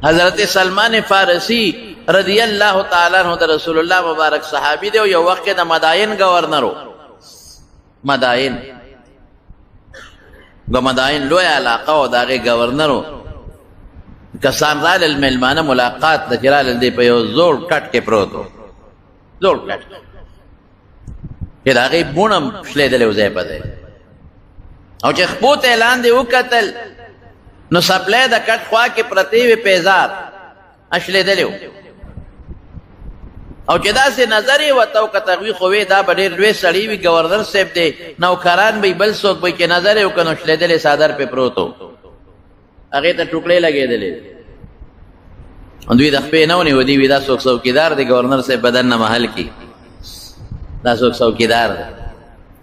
حضرت سلمان فارسی رضی اللہ تعالیٰ عنہ دا رسول اللہ مبارک صحابی دے یو وقت دا مدائن گورنرو مدائن لوی علاقہ و داغی گورنرو کسان رال الملمانہ ملاقات دا چرال دے پہ یو زور کٹ کے پروتو زور کٹ کہ داغی بونم شلے دلے وزے پا دے او چه خبوت اعلان دے وکتل نو سپلے دا کٹ خواہ کے پرتیوی پیزار اشلے دلیو او چې دا سي نظر یې ورته وکته وي خو وی دا به ډېر لوی سړی وي ګورنر صاحب دی نوکران به بل څوک به چې نظر یې وکړه نو شلېدلی څادر پې پروت و هغې ته ټوکړې لګېدلې دوی د خپې نه ونیو دوی وي دا څوک څوکیدار دی ګورنر صاحب بدن نه محل کې دا څوک څوکیدار دی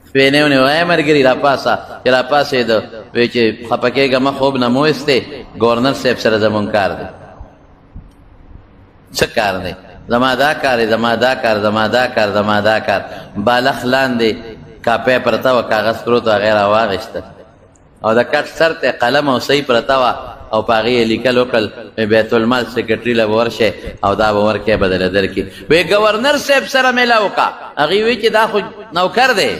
خپې نه ونیو ای ملګري راپاسه چې راپاسېده وی چې خفه کېږه مه خوب نه مو ایستې ګورنر صاحب سره زمونږ کار دی څه کار دی زما دا کار زما دا کار زما دا کار زما دا کار بالخ لاندې کاپی پرته وه کاغذ پروت و هغې راواغېسته او د کټ سر ته قلم او صحیح پرته وه او په هغې یې لیکل وکړل بیت المال سیکرټري له به ورشئ او دا به ورکړی به دله درکړي وی ګورنر صاحب سره میله وکړه هغې وی چې دا خو نوکر دی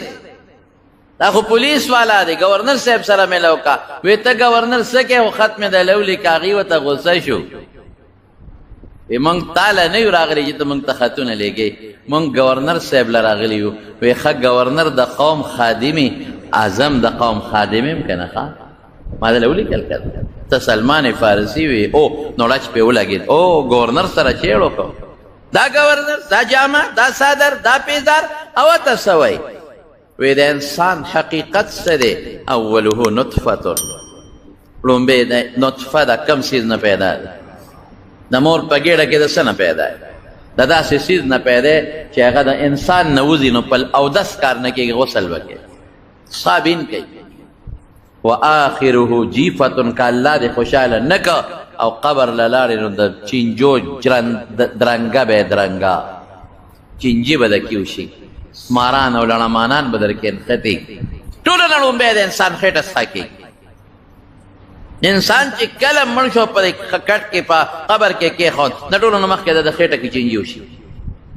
دا خو پولیس والا دی ګورنر صاحب سره میله وکړه وی ته ګورنر څه کوې خو خط مې د لو لیکه هغې ورته غوسه شو وی مونږ تاله نه یو راغلی چې ته مونږ ته خطونه لیږې مونږ ګورنر صاحب له راغلي یو وی ښه ګورنر د قوم خادمي اعظم د قوم خادم یم که نه ښه ما دله ولیکل که ته سلمان فارسي وی او نو ړچ پې ولګېد او ګورنر سره چیړ وکړو دا ګورنر دا جامه دا صادر دا پیزار او ته څه وایي وی د انسان حقیقت څه دی اولهو نطفتن لومبې د نطفه د کم څیز نه پیدا دی د مور په ګېډه کې د څه نه پیدا دی د داسې څیز نه پیدا چې هغه د انسان نه وځي نو په اودس کار نه کېږي غسل وکړي صابین کوي و آخره جیفتن که الله دې خوشحاله نه که او قبر له لاړې نو د چینجو درنګه به یې درنګه چینجي به د کې وشي ماران او لړمانان به در کې نښتي ټوله نه لومبی د انسان خېټه څخه کېږي انسان چې کله مړ شو په کټ کې په قبر کې کېښود د ټولو نه مخکې د خېټه کې چینجي وشي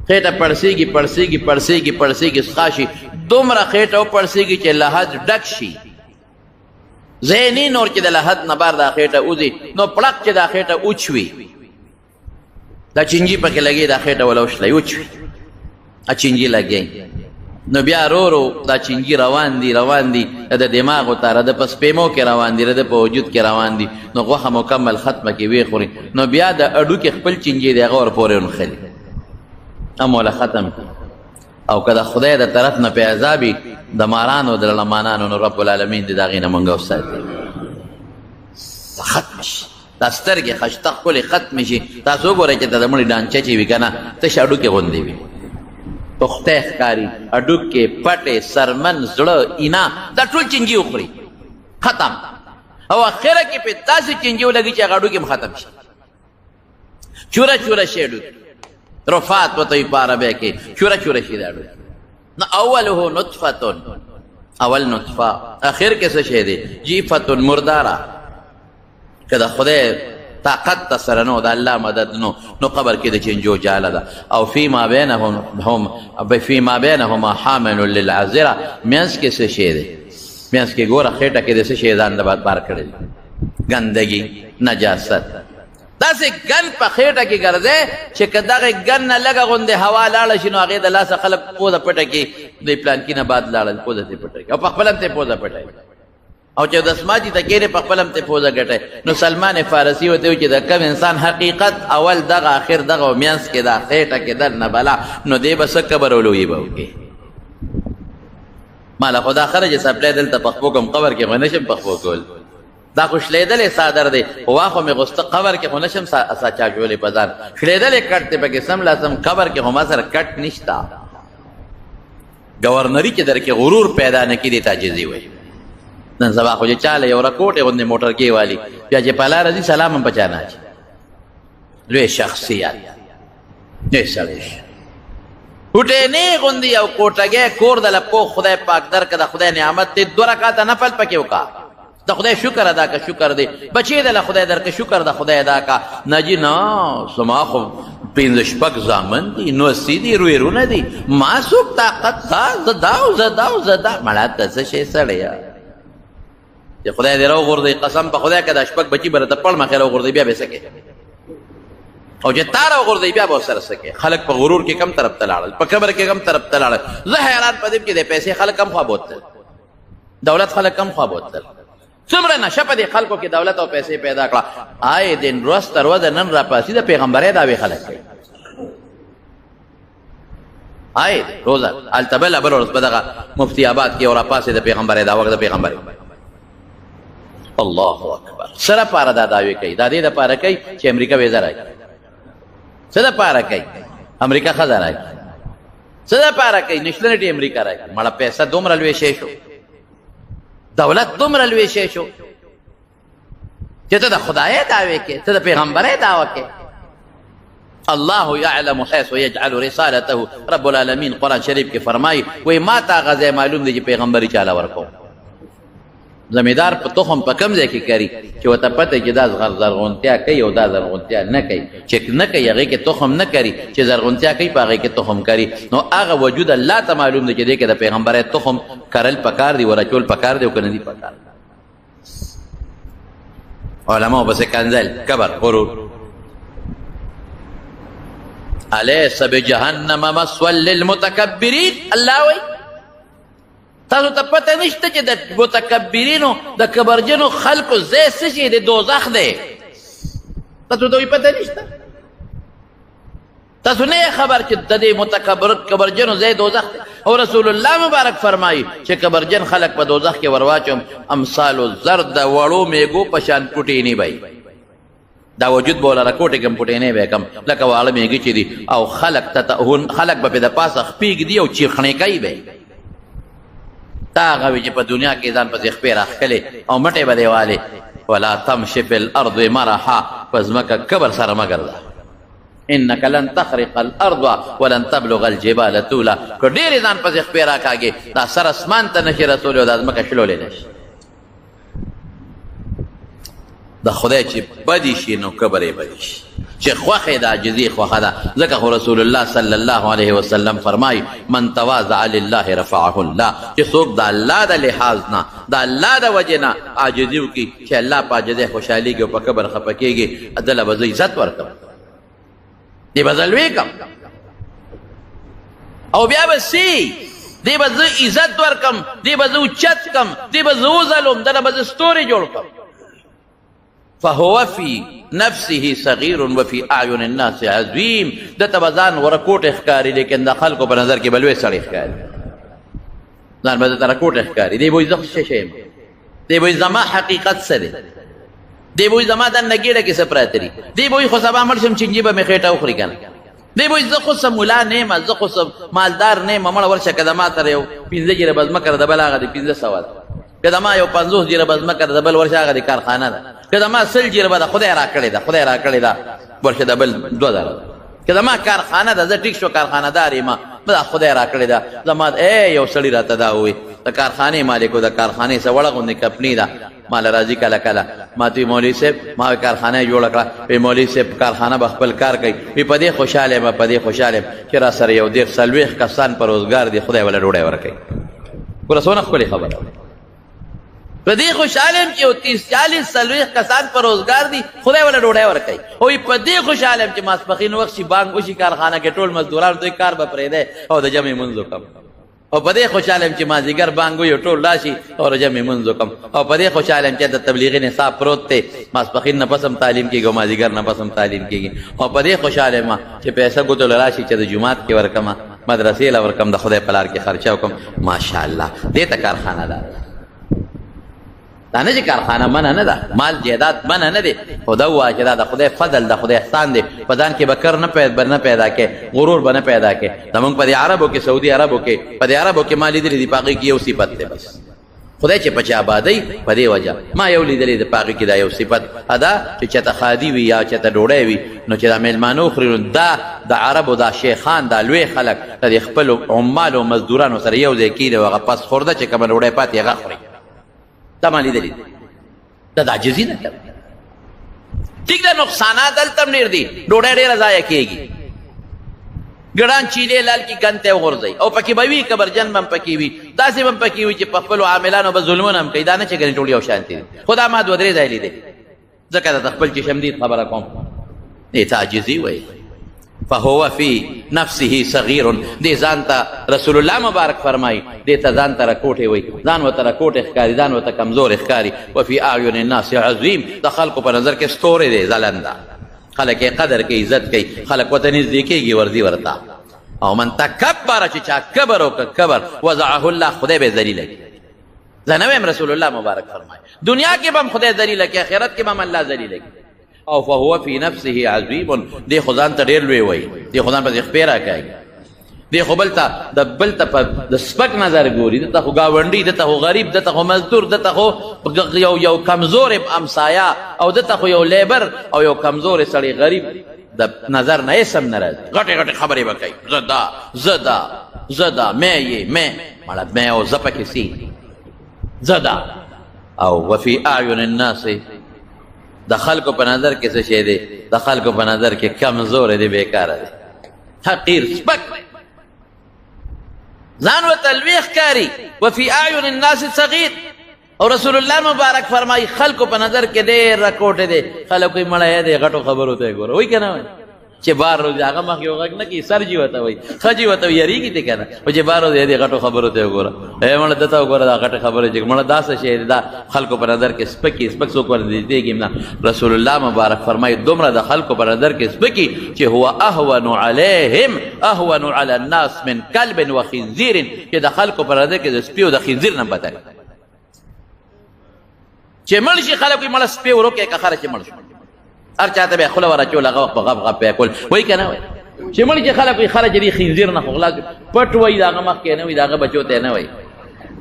خېټه پړسېږي پړسېږي پړسېږي پړسېږي څښا شي دومره خېټه وپړسېږي چې لحد ډک شي ذهني نور چې د لحد نه بار دا خېټه وځي نو پړق چې دا خېټه اوچوي دا چینجي پکې لګي دا خېټه وله وشلی اوچوي چینجي لګي نو بیا رو دا چینجي روان دي د دماغو ته د په سپیمو کې روان دي د په وجود کې روان دي نو غوښه مکمل ختمه کې ویې خوري نو بیا د اډو کې خپل چینجي دی هغه ورپورې ونښلي هم وله ختم کړي او که د خدای د طرف نه پې عذابي د مارانو د لړمانانو نو رب العالمین دې د هغې نه مونږ وساتي ختم شي دا سترګې خشته ښکلې ختمې شي تاسو وګورئ چې د مړي ډانچه چې وي که نه تش اډوکې غوندې وي پخته ښکاري اډوکې پټې سرمن زړه اینا دا ټول چینجي وخوري ختم او اخره کې پې داسې چینجي ولګي چې هغه اډوکې هم ختم شي چوره چوره شي اډوکې رفات ورته وي په عربی کې چوره چوره شي دا اډوکې نو اوله نطفتن اول نطفه اخر کې څه شی دی جیفتن مرداره که د خدای طاقت ته سره نو د الله مدد نو قبر کې د چینجو جاله ده او فیما بینهما حامل للعذره منځ کې څه شی دی منځ کې ګوره خېټه کې د څه شی ځان د بار کړی ګندګي نجاست داسې ګن په خېټه کې ګرځی چې که دغې ګن نه لږه غوندې هوا لاړه شي نو هغې د لاسه خلک پوزه پټه کړي دوی پلانکي نه بعد لاړل پوزه ترې پټه کړي او په خپله هم ترې پوزه پټوي او چې دسماتي ته کېرې په خپله هم ترې پوزه ګټی نو سلمان فارسي ورته وایي چې د کم انسان حقیقت اول دغه آخر دغه او منځ کې دا خېټه کې در نه بلا نو دی به څه قبر او لویي به وکړي ما له خو دا خره چې سپلی دلته پخپو کوم قبر کې خو نشم پخپو کول دا خو شلیدلې صادر دی خو واخو مې غوسته قبر کې خو نشم ساچاچولی په ځان شلیدلې کټ دی پکې سم لازم قبر کې خو ما سره کټ نشته ګورنري چې در کې غرور پیدا نه کړي تعجزي وایي نن سبا خو چې چاله یو رکوټې غوندې موټر کې والي بیا چې په لاره ځي سلام هم په چا نه اچي لوی شخصیت لوی سړی هوټېنې غوندې یو کوټګی کور دله پوخ خدای پاک درکه د خدای نعمت دی 2 رکعاته نفل پکې وکړه د خدای شکر ادا که شکر دی بچی دله خدای درکه شکر د خدای ادا کا نه جي نه زما خو 5 زامن دي نوستي دي رویرونه دي ما څوک طاقت تا زدا مړه ته څه شی سړیا چې خدای دې راوغورځوي قسم په خدای که دا 6 بچي به راته پړ مخې راوغورځوي بیا به څه کوې او چې تا راوغورځوي بیا به ورسره څه کوې خلک په غرور کې کم طرف ته لاړل په کبر کې کم طرف ته لاړل زه حیران په دې کې د پیسې خلک کم خوا بوتل دولت خلک کم خوا بوتل څومره نشه په دې خلکو کې دولت او پیسې پیدا کړه آی دین ورځ تر ورځې نن راپاسي د پیغمبرۍ دعوې خلک کوي آی روزه هلته بله ورځ په دغه مفتي آباد کې او راپاسې د پیغمبرۍ دعوه د پیغمبرۍ الله اکبر څه دپاره دا دعوې کوي دا دې دپاره کوي چې امریکا ویزه راکړي څه دپاره کوي امریکا ښځه راکړي څه دپاره کوي نیشنلټي امریکا راکړي مړه پیسه دومره لوی شی شو دولت دومره لوی شی شو چې ته د خدای دعوې کې ته د پیغمبرۍ دعوه کې الله یعلم حیث یجعل رسالته رب العالمین قرآن شریف کې فرمایي وایي ما ته هغه ځای معلوم دی چې پیغمبري چاله ورکوم زمیدار په تخم په کم ځای کې کري چې ورته پته چې دا زرغونتیا کوي او دا زرغونتیا نه کوي چې نه کوي هغې کې تخم نه کري چې زرغونتیا کوي په هغې کې تخم کري نو هغه وجود الله ته معلوم دی چې دې کې د پیغمبرۍ تخم کرل پکار دی ورچول پکار دی او که نه دي پکار علماو پسې کنځل کبر غرور الیس بجهنم مثوی للمتکبرین الله وایي تاسو ته پته نشته چې د متکبرینو د کبرجنو خلکو ځای څه شي د دوزخ دی تاسو ته پته نشته تاسو نه خبر چې د دې کبرجنو ځای دوزخ دی او رسول الله مبارک فرمایي چې کبرجن خلک په دوزخ کې ورواچوم امثال الزر د وړو میږو په شان پوټینې به دا وجود به ولره کوټې کم پوټینې به کم لکه واړه میږي چې دي او خلک به پې د پاسه خپې ږدي او چیخڼې کوي به تا هغه وي چې په دنیا کې ځان پسې خپې راښکلې او مټې به دې والې ولا تمشي فی الارض مرحا په ځمکه کبر سره مه ګرځه انک لن تخرق الارض ولن تبلغ الجبال طولا که ډېرې ځان پسې خپې راکاږې دا سر اسمان ته نشي رسولی او دا ځمکه شلولی نشي د خدای چې بدي شي نو کبر یې بدي شي چې خوښې د عاجزي خوښه ده ځکه خو رسول الله صلی الله علیه وسلم فرمایي من تواضع لله رفعه الله چې څوک د الله د لحاظ نه د الله د وجې نه عاجزي وکړي چې الله په عاجزۍ خوشحالېږي او په کبر خفه کېږي دله به زه عزت ورکړم دې به زه لوی کړم او بیا به سي دې به زه عزت ورکړم دې به زه اوچت کړم دې به زه وځلم دله به زه ستوري جوړ کړم فهو في نفسه صغير وفي اعين الناس عظيم دته بزان ورکوټ ښکاری لیکن د خلکو په نظر کې بلوي سړی ښکاری ځان به درته رکوټ ښکاری دی وایي زه څه شی یم دی وایي زما حقیقت څه دی دی وایي زما دننه ګېډه کې څه پراته دي دی وایي خو سبا مړ شم چینجي به مې خېټه وخوري که نه دی وایي زه خو څه ملا نه یم زه خو څه مالدار نه یم مړه ورشه که د ما سره یو 15 جره به ځمکه د بل هغه دی 1500 که د ما یو 50 جره به ځمکه د بل ورشه هغه دی کارخانه ده که د ما 100 جره به د خدای را کړې ده خدای را کړې ده ورشه د بل 2000 ده که د ما کارخانه ده زه ټیک شو کارخانه دار یم دا خدای را کړې ده زما یو سړي راته دا ووایي د کارخانې مالک و د کارخانې څه وړه غوندې کمپني ده ماله راځي کله کله ما ته مولوي صاحب ما کارخانه یې جوړه کړه وی مولوي صاحب کارخانه به خپل کار کوي وی په دې خوشحاله یم په دې خوشحاله یم چې را سره یو 40 کسان په روزګار دي خدای وله ډوډۍ ورکوي ګوره څونه ښکلې خبره په دې خوشحاله یم چې یو 30-40 کسان په روزګار دي خدای وله ډوډۍ ورکوي او په دې خوشحاله یم چې ماسپښین وخت شي بانګ وشي کارخانه کې ټول مزدوران دوی کار به پرېږدی او د جمع لمونځ وکړم او په دې خوشحاله یم چې مازدیګر بانګ وي ټول راشي او د جمع لمونځ وکړم او په دې خوشحاله یم چې د تبلیغي نصاب پروت دی ماسپښین نه پس هم تعلیم کېږي او مازدیګر نه پس هم تعلیم کېږي او په دې خوشحاله یم چې پیسه ګوتو له راشي چې د جومات کې ورکړم مدرسې له ورکړم د خدای په لار کې خرچه وکړم ماشاءالله دې ته کارخانه ده دا نه چې کارخانه منع نه ده مال جیداد منع نه دی خو دا ووایه چې دا د خدای فضل د خدای احسان دی په ځان کې به کر نه پیدا کې غرور به نه پیدا کې زمونږ په دې عربو کې سعودي عربو کې په دې عربو کې ما لیدلي دي په هغې کې یو صفت دی بس خدای چې په چا آبادۍ په دې وجه ما یو لیدلی د په هغې کې دا یو صفت ادا چې چېته خادي وي یا چېته ډوډۍ وي نو چې دا میلمانه وخوري نو دا د عربو دا شیخان دا لوی خلک د خپلو عمالو مزدورانو سره یو ځای کېږي او هغه پس خورده چې کومه ډوډۍ پاتې هغه خوري دا ما لیدلی دا عاجزي نه کوي. ټیک ده نقصانات دلته هم ډېر دي، ډوډۍ ډېره ضایع کېږي، ګړان چیلې لال کې ګنته وغورځوي او پکې به وي کبرجن به هم پکې وي، داسې به هم پکې وي چې په خپلو عاملانو به ظلمونه هم کوي. دا نه چې ګنې ټول یو شانتي دي. خو دا ما دوه درې ځای لیدې، ځکه د خپل چشمدید خبره کوم. دې ته عاجزي وایي. فهو فی نفسه صغیر، دې ځان ته رسول الله مبارک فرمایي دې ته ځان ته رکوټې وایي، ځان ورته رکوټې ښکاري، ځان ورته کمزور ښکاري. وفي اعین الناس عظیم، د خلکو په نظر کې ستوری دی، ځلنده، خلک یې قدر کوي، عزت کوي، خلک ورته نږدې کېږي، ورځي ورته. او من تکبر، چې چا کبر وکړ کبر وضعه الله، خدای به ذلیله کړي. زه نه وایم، رسول الله مبارک فرمایي دنیا کې به هم خدای ذلیله کړي، آخرت کې به هم الله ذلیله کړي. او فهو فی نفسه عظیم، دې خو ځان ته ډېر لوی وایي، دې خو ځان پسې خپې راکوي، دې خو بل ته د سپک نظر ګوري، دته خو ګاونډي، دته خو غریب، دته خو مزدور، دته خو یو کمزور امسایا، او دته خو یو لیبر او یو کمزور سړی غریب د نظر نه یې سم نه راځي. غټې غټې خبرې به کوي، زدا مې مړه مې او زه پکې سي زدا. او وفي اعین الناس، د خلکو په نظر کې څه شی دی؟ د خلکو په نظر کې کمزور دی، بیکاره دی، حقیر، سپک، ځان ورته لوی ښکاري. وفي اعین الناس صغیر، او رسول الله مبارک فرمایي خلکو په نظر کې ډېر رکوټې دی. خلک وایي مړی دی، غټو خبرو ته یې ګوره، وایي که نه وایي؟ چې بار روز هغه مخ یو غږ نه کوي، سر جي ورته وایي، ښه جي ورته وایي، یارېږي دی که نه؟ و چې بار روز دی غټو خبرو ته یې ګوره، مړه دته وګوره دا غټه خبره چې مړه دا څه شی دی، دا خلکو په نظر کې سپکي، سپک څوک ورته نږدې نه. رسول الله مبارک فرمایي دومره د خلکو په نظر کې سپکي چې هو اهون علیهم اهون علی الناس من کلب و خنزیر، چې د خلکو په نظر کې د سپي او د خنزیر نه بدل. چې مړ شي خلک وایي مړه سپی وروکې که خره چې مړ شو، هر چاته به یې خوله ور اچول، هغه وخت به غب غب به یې کول، وایي که نه وایي؟ چې مړ چې خلک وایي خره چې دې خنزیر نه خو خلاص پټ وایي، د هغه مخکې نه وایي، د هغه بچو ته نه وایي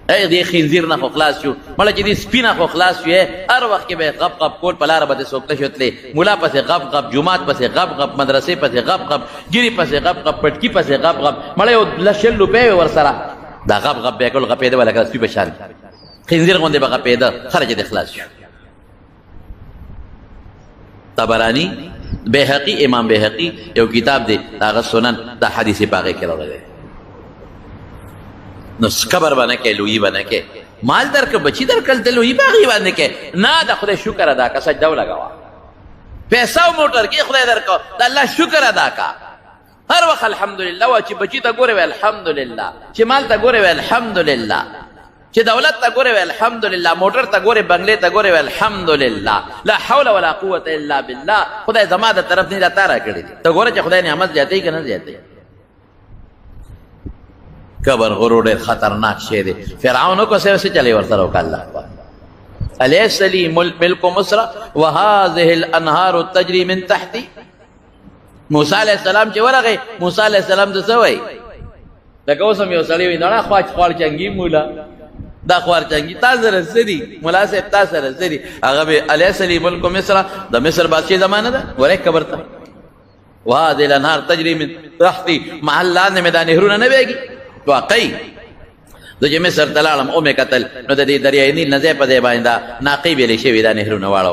دې خنزیر نه خو خلاص شو، مړه چې دې سپي نه خو خلاص شو، هر وخت کې به یې غب غب کول، په لاره به دې څوک نه شو تللی، ملا پسې غب غب، جومات پسې غب غب، مدرسې پسې غب غب، ګیرې پسې غب غب، پټکي پسې غب غب. مړه یو لس شل روپۍ وي ورسره، دا غب غب به یې کول، غپېده به لکه د سپي په شان، خنزیر غوندې به غپېده، خره چې دې خلاص شو. طبرانی بیهقی، امام بیهقی یو کتاب دی، هغه سنن، دا حدیث پاکه کې راغلی. نو کبر باندې کې، لویی باندې کې، مال درک بچی درکل ته لویی باغی باندې کې نه، د خدای شکر ادا کا، سجده ولګوا، پیسې او موټر کې خدای درکو، د الله شکر ادا کا، هر وخت الحمدلله وا. چې بچی ته ګوره وی الحمدلله، چې مال ته ګوره وی الحمدلله، چې دولت ته ګوره وی الحمدلله، موټر ته ګوره، بنگلې ته ګوره وی الحمدلله، لا حول ولا قوت الا بالله، خدای زما د طرف نه دا تا راکړي دي. ته ګوره چې خدای نعمت زیاتوي که نه زیاتوي. کبر غرور ډېر خطرناک شی دی. فرعون کو څه چلی ورسره وکړه الله اکبر. الیس لی ملک مصر وهذه الانهار تجري من تحتی. موسی علیہ السلام چې ورغی، موسی علیہ السلام ته څه وایي؟ لکه اوس هم یو سړی وایي نړه خوار چنګي مولا، دا خوار چنګي تا سره څه دي؟ ملا صاحب تا سره څه دي؟ هغه به الیس لی ملک مصر، د مصر بادشاهي زمانه ده، ګورئ قبر ته. وهذه الانهار تجري من تحتی، محل لاندې مې دا نهرونه نه بهېږي. واقعي زه چې مصر ته لاړم او مې کتل، نو د دې دریای نیل نه ځای په ځای باندې دا ناقې بیلې شوي، دا نهرونه واړه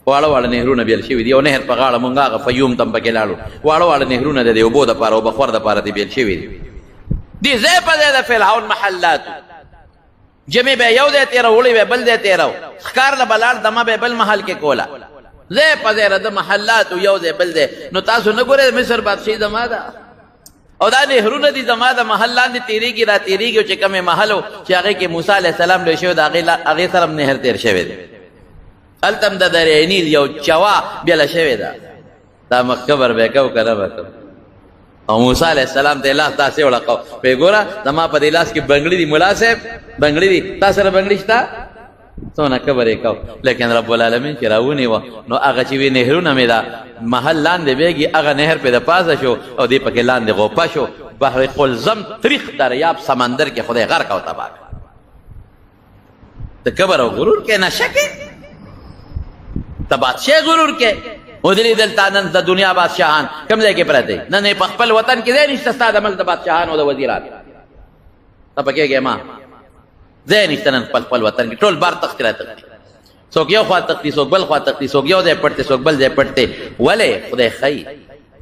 واړه نهرونه بیل شوي دي. یو نهر په غاړه مونږ هغه فیوم ته هم پکې لاړو، واړه نهرونه د دې اوبو دپاره او بخور دپاره دې بیل شوي دي. دې ځای په ځای د فرعون محلاتو، جمع به یو ځای تېرو، وړی به بل ځای تېرو، ښکار له به لاړ، دمه به بل محل کې کوله، ځای په ځای د محلاتو یو ځای بل ځای. نو تاسو نه ګورئ مصر بادشاهي زما ده، او دا نهرونه دي زما د محل لاندې تېرېږي را تېرېږي، او چې کومې محل و چې هغې کې موسی علیه السلام لوی شوی د هغې سره هم نهر تېر شوی دی. هلته هم د دریای نیل یو چوا بیله شوې ده، دا مخکبر به یې کو که نه به کو. او موسی علیه السلام ته یې لاس داسې وړقو، ویې ګوره زما په دې لاس کې بنګړي دي، ملا صاحب بنګړي دي، تا سره بنګړي شته؟ څونه کبر یې کو. لیکن رب العالمین چې راونیوه، نو هغه چې وي نهرونه مې دا محل لاندې بېږي، هغه نهر پې د پاسه شو او دې پکې لاندې غوپه شو. بحر قلزم تریخ دریاب سمندر کې خدای غرق او تباه کړ. د کبر او غرور کې نشه کې، ته بادشاه غرور کې ودرې دلته نن د دنیا بادشاهان کوم ځای کې پراته دي؟ نن یې په خپل وطن کې ځای نشته ستا د ملک د بادشاهانو او د وزیرانو. ته پکېږې ما ځای نشته نن خپل وطن کې، ټول بار تختې را تختې. څوک یو خوا تختی څوک بل خوا تختی څوک یو ځای پټ دی څوک بل ځای پټ دی ولې خدای ښیي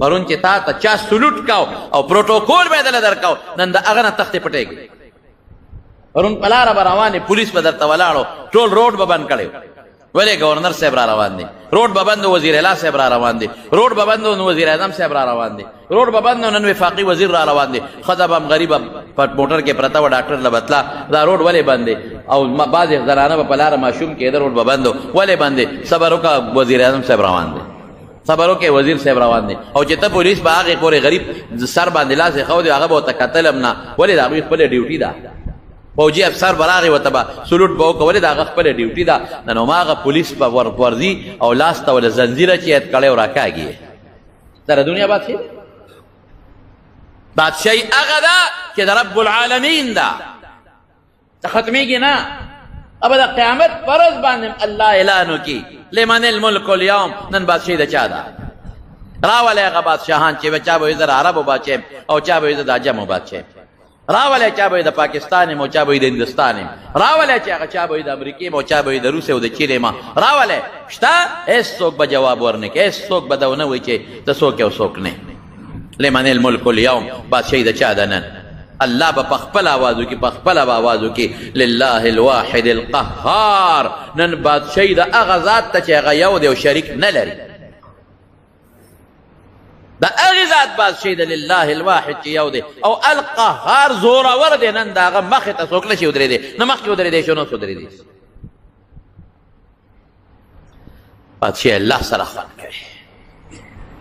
پرون چې تا ته چا سلوټ کاو او پروټوکول به یې دله درکاو نن د هغه نه تختې پټېږي پرون په لاره به روانې پولیس به درته ولاړو ټول روډ به بند کړی ولې ګورنر صاحب را روان دی روډ به بند وزیر اعلی صاحب را روان دی روډ به بند وزیر اعظم صاحب را روان دی روډ به بند نن وفاقي وزیر را روان دی ښځه به هم غریبه په موټر کې پرته وه ډاکټر له بتله دا روډ ولې بند دی او بعضې زنانه به په لاره ماشوم کېده روډ به بند ولې بند دی صبر وکړه وزیر اعظم صاحب روان دی صبر وکړې وزیر صاحب روان دی او چې ته پولیس به هغې پورې غریب سر باندې لاس یې ښودی هغه به ورته کتل هم نه ولې د هغوی خپله ډیوټي ده فوجي افسر به راغی ورته به سلوټ به وکړه ولې د هغه خپله ډیوټي ده نن هماغه پولیس به ورځي او لاس ته ولې زنځیره چې یې کړی او راکاږي سره دنیا بادشاهي بادشاهي هغه ده چې د رب العالمین ده ته ختمېږي نه اب د قیامت فرض باندې الله اعلان وکړي لمن الملک اليوم نن بادشاهي د چا ده راولئ هغه بادشاهان چې چا به یې زه د عربو بادشاه او چا به یې زه د عجمو بادشاه راولئ چا به یې د پاکستان یم او چا به یې د هندوستان یم راولئ چې هغه چا به یې د امریکې یم او چا به یې د روس او د چین یم راولئ شته هېڅوک به جواب ورنه کوي هېڅوک به دا ونه وایي چې ته څوک یې او څوک نه لمن الملک اليوم بادشاهي د چا ده نن الله به په خپل آواز وکړي په خپله به آواز وکړي لله الواحد القهار نن بادشاهي د هغه ذات ته چې هغه یو دی او شریک نه لري د هغې ذات بادشاهي د لله الواحد چې یو دی او القهار زورور دی نن د هغه مخې ته څوک نشي ودرېدی نه مخکې ودرېدی شو نه ودرېدی بادشاهي الله سره خوند کوي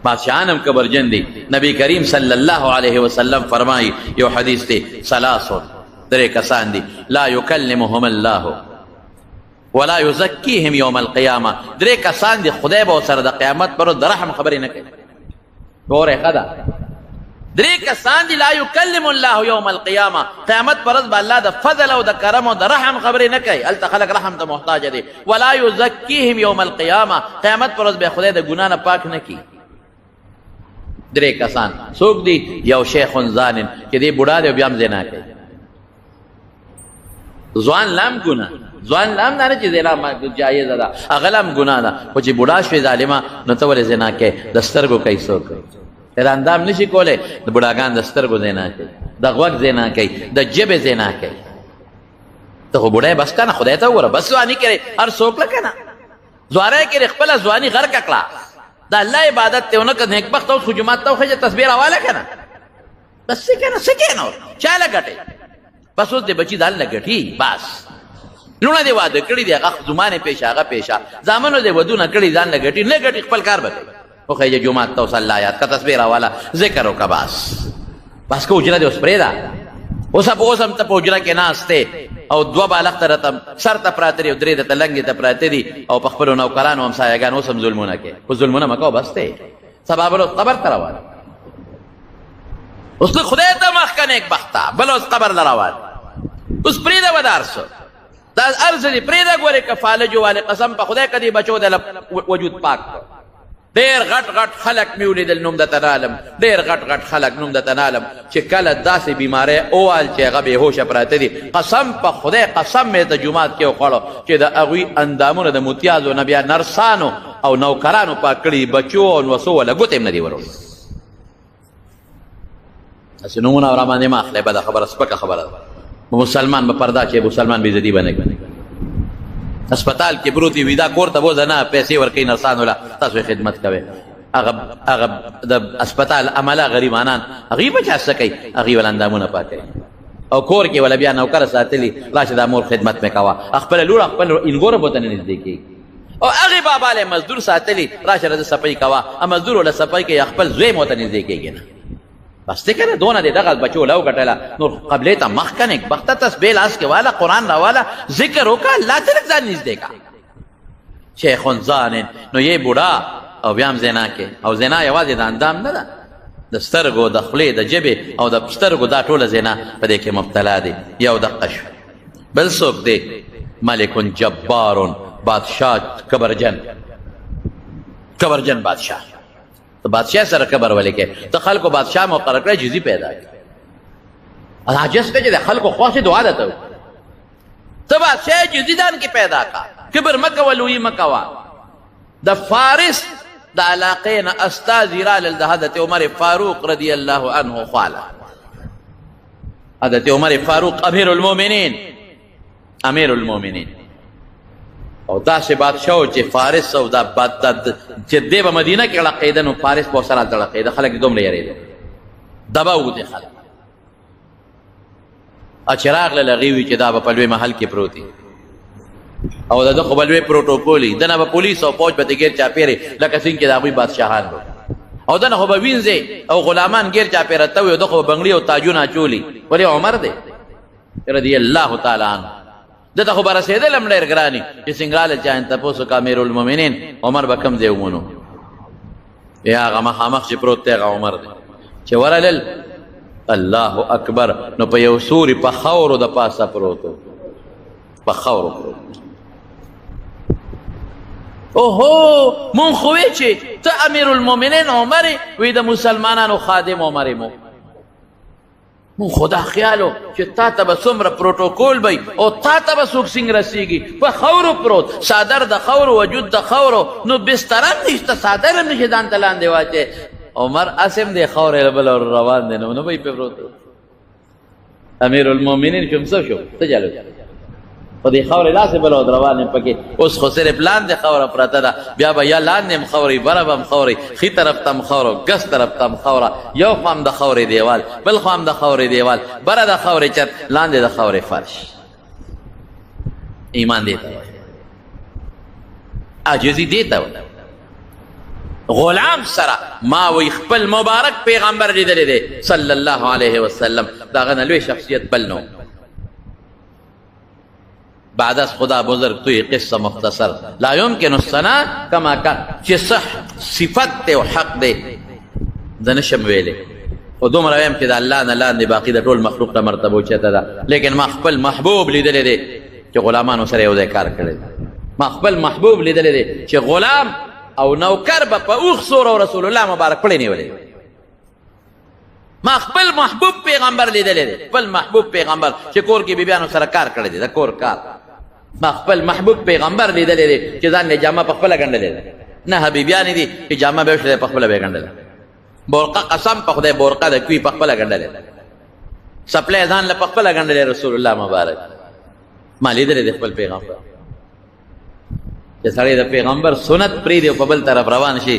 بادشاہان هم کبرجن دی نبی کریم صلی اللہ علیہ وسلم فرمائی یو حدیث دی ثلاث درے کسان دی لا یکلمهم اللہ ولا یزکیهم یوم القیامہ درے کسان دی خدای به سره د قیامت پر د رحم خبرې نه کوي ګوره خدا درے کسان دی لا یکلم الله یوم القیامہ قیامت پر به الله د فضل او د کرم او د رحم خبرې نه کوي الته خلق رحم ته محتاج دی ولا یزکیهم یوم القیامہ قیامت پر به خدای د ګناه نه پاک نه کی درې کسان څوک دی یو شیخ زانن چې دی بوډا دی او بیا هم زنا کوي ځوان لام ګناه ځوان لام نه چې زنا جایزه ده هغه لام ګناه ده خو چې بوډا شوې ظالمه نو ته ولې زنا کوې د سترګو کوي څوک دا اندام نشي کولی د بوډاګان د سترګو زنا کوي د غوږ زنا کوي د ژبې زنا کوي ته خو بوډا بس که نه خدای ته وګوره بس ځواني کوي هر څوک لکه نه ځوانی کوي خپله ځواني غرقه کړه د الله عبادت ته ونه که نیکبخت اوس خو جومات ته وخېږه تصبیح راواله که نه بس څه که نه څه کې نور چا له ګټې بس اوس د بچي ځان له ګټي بس لوڼه دې واده کړي دي هغه زمانې پیشه هغه پیشه زامنو دې ودونه کړي ځان له ګټي نه ګټي خپل کار به کوي وخېږه جومات ته اوس الله یاد که تصبیح راواله ذکر وکړه بس که حجره دې اوس پرېږده اوس هم ته په حجره کې ناست او دوه بالغ ته راته سر ته پراته دي او درې درته لنګې ته پراته دي او په خپلو نوکرانو همسایهګانو اوس هم ظلمونه کوي خو ظلمونه مه کوه بس دی سبا بل اوس قبر ته روان اوس ته خدای ته مخکه نیکبخته بل اوس قبر له روان اوس پرېږده به دا هر څه دا هر څه دي پرېږده ګورې که فالجو والې قسم په خدای که دې بچو د وجود پاک ډېر غټ غټ خلک مې ولیدل نوم درته نالم ډېر غټ غټ خلک نوم درته نالم چې کله داسې بیماری اوال چې هغه بېهوشه پراته دي قسم په خدای قسم مې د جومات کې وخوړو چې د هغوی اندامونه د متیازو نه بیا نرسانو او نوکرانو پاک کړي بچو او نوسو وله ګوتې هم نه دي وروړي داسې نومونه راباندې مه اخلئ بده خبره سپکه خبره ده مسلمان به پردا چې مسلمان بېعزتي به نه کوي اسپتال کې پروت وي دا کور ته بوځه نه پیسې ورکوي نرسانو له تاسو یې خدمت کوئ هغه د اسپتال عمله غریبانان هغوی به چا څه کوي هغوی ول اندامونه پاکوي او کور کې وله بیا نوکره ساتلي راشه دا مور خدمت مې کوه خپله لور خپل انګوره به ته نه نږدې کېږي او هغې بابا له مزدور ساتلي راشه راځه صفایي کوه مزدور وله صفایي کوي خپل زوی م ورته نږدې کېږي نه بس دی که نه دونه دی دغه بچو له وګټله نور قبلې ته مخ که نیکبخته تسبیح لاس کې واله قرآن راواله ذکر وکړه الله ته لږ ځان نږدې کړه شیخ زانن نو یې بوډا او بیا هم زنا کې او زنا یوازې د اندام نه ده د سترګو د خولې د ژبې او د سترګو دا ټوله زنا په دې کې مبتلا دی یو دقه شو بل څوک دی ملک جبار بادشاه کبرجن بادشاه تو بادشاہ سره کبر ولې کې ته خلکو بادشاه مقرر کړی جزي پیدا کړي عاجز ته چې د خلکو خوښې دعا ده ته بادشاہ جزي دان کې پیدا کا کبر مکوه لوی مکوه د فارس د علاقې نه استازي رالل د حضرت عمر فاروق رضی الله عنه خواله حضرت عمر فاروق امیر المؤمنین او داسې بادشاه و چې فارس او دا چې دی به مدینه کې لقېده نو فارس به ورسره هلته لقېده خلک یې دومره یېرېدل دبه وګدې خلک چې راغلل هغې وي چې دا به په لوی محل کې پروت او د ده خو به لوی پروټوکول وي دنه به پولیس او فوج به د ګیر چاپېرې لکه څنګه چې د هغوی بادشاهان به او دنه خو به وینځې او غلامان ګیر چاپېره ته وي او ده خو به بنګړي او تاجونه اچولي ولې عمر دی رضی الله تعالی عنه دته خو به رسېدل هم ډېر ګراني چې څنګه راله چا تپوس وکړه امیرالمؤمنین عمر به کوم ځای ومونو یا هغه مخامخ چې پروت دی هغه عمر دی چې ورلل الله اکبر نو په یو سوري په خاورو د پاسه پروت په خاورو پروت اوهو مون خو وی چې ته امیرالمؤمنین عمر وی د مسلمانانو خادم عمر مو مون خدا خیالو چې تا ته به څومره پروټوکول وی او تا ته به څوک څنګه رسیږي په خاورو پروت څادر د خاورو وجود د خاورو نو بستر هم نشته څادر هم نشي ځان ته لاندې واچې عمر اسم دی خاورې له بله روان دی نو به یې پې پروت امیرالمؤمنین شو څه شو څه جالب په دې خاورې لاسې بله ود روان یم پکې اوس خو صرف لاندې خاوره پرته ده بیا به یا لاندې هم خاورې بره به هم خاورې ښي طرف ته هم خاوره ګس طرف ته هم خاوره یو خوا هم د خاورې دیوال بل خوا هم د خاورې دیوال بره د خاورې چت لاندې د خاورې فرش ایمان دې ته عاجزي دې ته غلام سره ما وی خپل مبارک پیغمبر لیدلی دی صلی الله علیه وسلم د هغه نه لوی شخصیت بل نو بعد از خدا بزرگ توی قصه مختصر لا يمكن الثناء كما كان چې صح صفت دی او حق دی زه نشم ویلی خو دومره ویم چې د الله نه لاندې باقي د ټول مخلوق ته مرتبه اوچته ده لیکن ما خپل محبوب لیدلی دی چې غلامانو سره یو ځای کار کړی ما خپل محبوب لیدلی دی چې غلام او نوکر به په اوښ سور او رسول الله مبارک پړې نیولی ما خپل محبوب پیغمبر لیدلی دی خپل محبوب پیغمبر چې کور کې بیبیانو سره کار کړی دی د کور کار ما خپل محبوب پیغمبر لیدلی دی چې ځان یې جامه په خپله ګنډلې ده نه حبیبیانې دي چې جامه به یې وشلې په خپله به یې ګنډله برقه قسم په خدای برقه د کوي په خپله ګنډلې ده سپلی ځان له په خپله ګنډلې رسول الله مبارک ما لیدلی دی خپل پیغمبر چې سړی د پیغمبر سنت پرېږدي او په بل طرف روان شي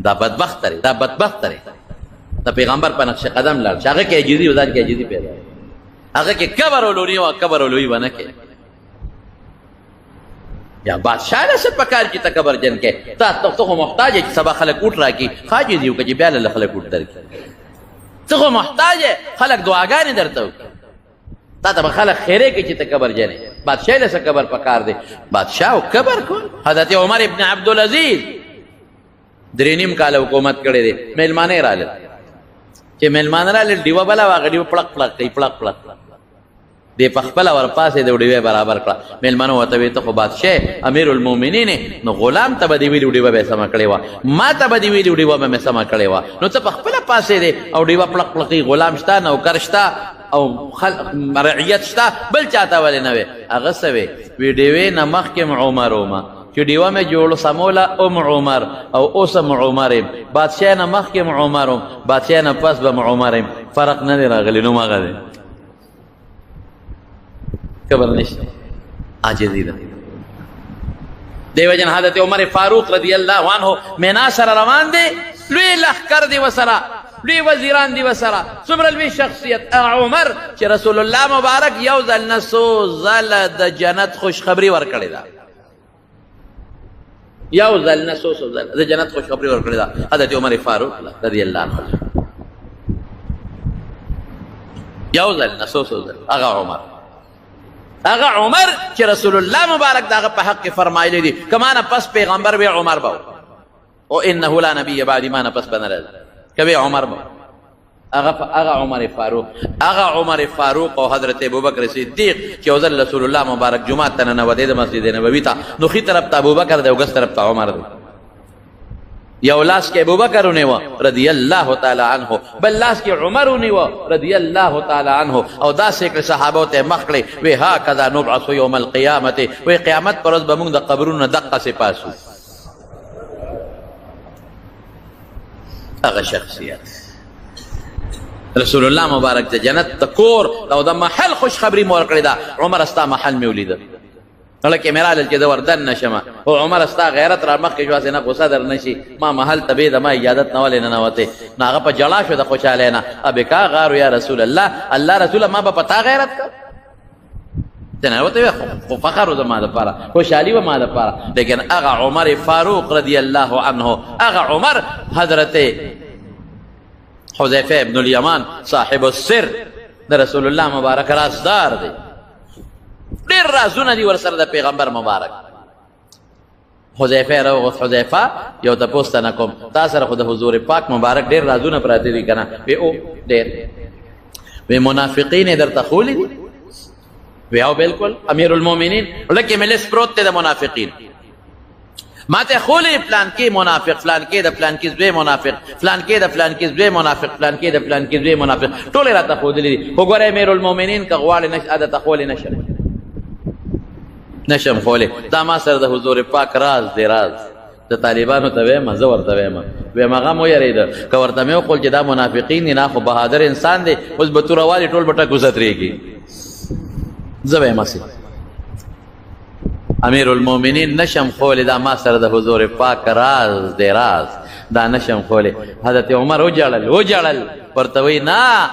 دا بدبخته دی دا بدبخته دی د پیغمبر په نقش قدم لاړ چې هغه کې عاجزي و ځان کې عاجزي پیدا هغه کې کبر او لوري و کبر او لوی ونه کې یا بادشاه له څه پکار چې تکبر جن کې ته خو محتاج چې سبا خلک اوټ راکړي عاجزي وکړي چې بیا له خلک اوټ درکړي ته خو محتاج خلک دعاګانې درته وکړي تا ته به خلک خیرې کوي چې ته کبر جنې بادشاه له څه کبر پکار دی بادشاه او کبر کول حضرت عمر ابن عبدالعزیز 3.5 کاله حکومت کړی دی میلمانه رالل چې میلمانه رالل ډیوه بله وه هغه ډیوه پړق پړق کوي پړق پړق دی په خپله ورپاسې د ډیوې برابر کړه میلمنو ورته ویې ته خو بادشاه امیرالمؤمنین نو غلام ته به دې ویلي ډیوه به یې سمه کړې وه ما ته به دې ویلي ډیوه به مې سمه کړې وه نو ته په خپله پاسې دی او ډیوه پړق پړقي غلام شته نوکر شته او رعیت شته بل چاته ولې نه وې هغه څه وې وی ډیوې نه مخکې عمر ومه چې ډیوه مې جوړ سموله عمر او اوس عمر یم بادشاه نه مخکې عمر وم بادشاه نه پس به عمر یم فرق نه دی راغلی نوم هغه دی کبر نشته عاجزي ده دیو جن حضرت عمر فاروق رضی الله عنه مینا سره روان دی لوی لښکر دی وسره لوی وزیران دی وسره څومره لوی شخصیت عمر چې رسول الله مبارک یو ځل نه څو ځله د جنت خوشخبري ورکړې ده یو ځل نه څو ځله د جنت خوشخبري ورکړې ده حضرت عمر فاروق رضی الله عنه یو ځل نه څو ځله هغه عمر چې رسول الله مبارک دغه په حق کې فرمایلی دي کما نه پس پیغمبر وی عمر به او انه لا نبی بعد ما نه پس به نه راځي کبه عمر به هغه عمر فاروق او حضرت ابوبکر صدیق چې وزل رسول الله مبارک جمعه ته ننوتې د مسجد نبوي ته نو خي طرف ته ابوبکر دی او ګس طرف ته عمر دی یو لاس کې ابوبکر ونیوه رضی الله تعالی عنه، بل لاس کې عمر ونیوه رضی الله تعالی عنه، او داسې کړه صحابو ته مخ کړې وی هکذا نبعث یوم القیامة، وی قیامت پر ورځ به موږ د قبرونو دقسې پاسو. هغه شخصیت رسول الله مبارک د جنت د کور او د محل خوش خبري مو ورکړې ده. عمر ستا محل مې ولیده، هلکې مې رالل چې زه وردن نشم، او عمر ستا غیرت را مخکې شو، هسې نه غوسه در نه شي، ما محل ته بې د ما اجازت نه ولې ننوتې. نو هغه په ژړا شو د خوشحالۍ نه، ابکا غارو یا رسول الله، الله رسوله ما به په تا غیرت کړ. ته ننوتې وې خو فخر و زما دپاره، خوشحالي وه ما دپاره. لیکن هغه عمر فاروق رضی الله عنه، هغه عمر حضرت حذیفه ابن الیمان صاحب السر د رسول الله مبارک رازدار دی، ډېر رازونه دي ورسره د پیغمبر مبارک. حذیفه راوغوښت، حذیفه یو تپوس ته نه کوم، تا سره خو د حضور پاک مبارک ډېر رازونه پراته دي که نه؟ وی او ډېر. وی منافقین یې درته ښولي دي؟ وی او بلکل امیر المؤمنین، لکې مې لست پروت دی د منافقین، ما ته ښولي فلان کې منافق، فلان کې د فلان کې زوی منافق، فلان کې د فلان کې زوی منافق، فلان کې د فلان کې زوی منافق، ټول یې راته ښودلي دي. خو ګوره امیر المؤمنین که غواړې درته ښولي نشم ښولې. دا ما سره د حضور پاک راز دی، راز د طالبانو ته ویمه، زه ورته ویمه، ویم هغه م ویرېده که ورته مې وقول چې دا منافقین دي، نه خو بهادر انسان دی، اوس به توره والي ټول به ټک وزترېږي. زه ویم هسې امیر المؤمنین نشم ښولې، دا ما سره د حضور پاک راز دی، راز دا نشم ښولې. حضرت عمر وجړل، ورته وی نه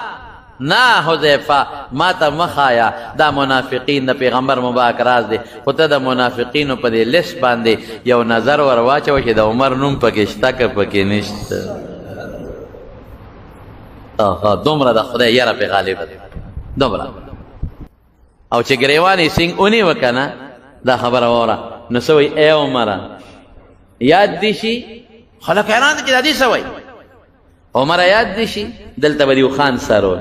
نه حذیفه ما ته مه ښایه، دا منافقین د پیغمبر مبارک راز دی، خو ته د منافقینو په دې لیست باندې یو نظر ور واچوه چې د عمر نوم پکې شته که پکې نشته. دومره د خدای یره پې غالبه ده، دومره. او چې ګریوان یې سینګ ونیوه که نه، دا خبره واوره، نو څه وایي ای عمره یاد دي شي، خلک حیران دي چې دا دې څه وایي، عمره یاد دي شي دلته به دې اوښان سرول،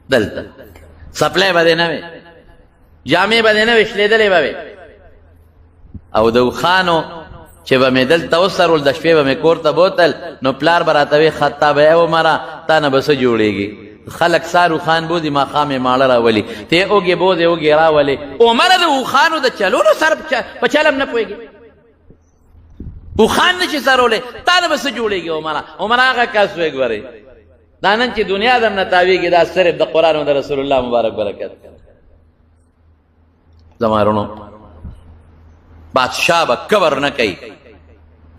دلته سپلی به دې نه وې، جامې به دې نه وې، شلېدلې به وې، او د اوښانو چې به مې دلته وسرول، د شپې به مې کور ته بوتل، نو پلار به راته وې خطا به ای عمره تا نه به څه جوړېږي، خلک سار اوښان بوځي ماښام یې ماړه راولي، ته یې اوږې بوځې اوږې راولې. عمره د اوښانو د چلولو سره په چلم نه پوهېږي، اوښان نه شي سرولی، تا نه به څه جوړېږي عمره. عمره هغه کس وی ګورئ، دا نن چې دنیا در نه تاویږي، دا صرف د قرآن او د رسول الله مبارک برکت. زما وروڼو بادشاه به کبر نه کوي،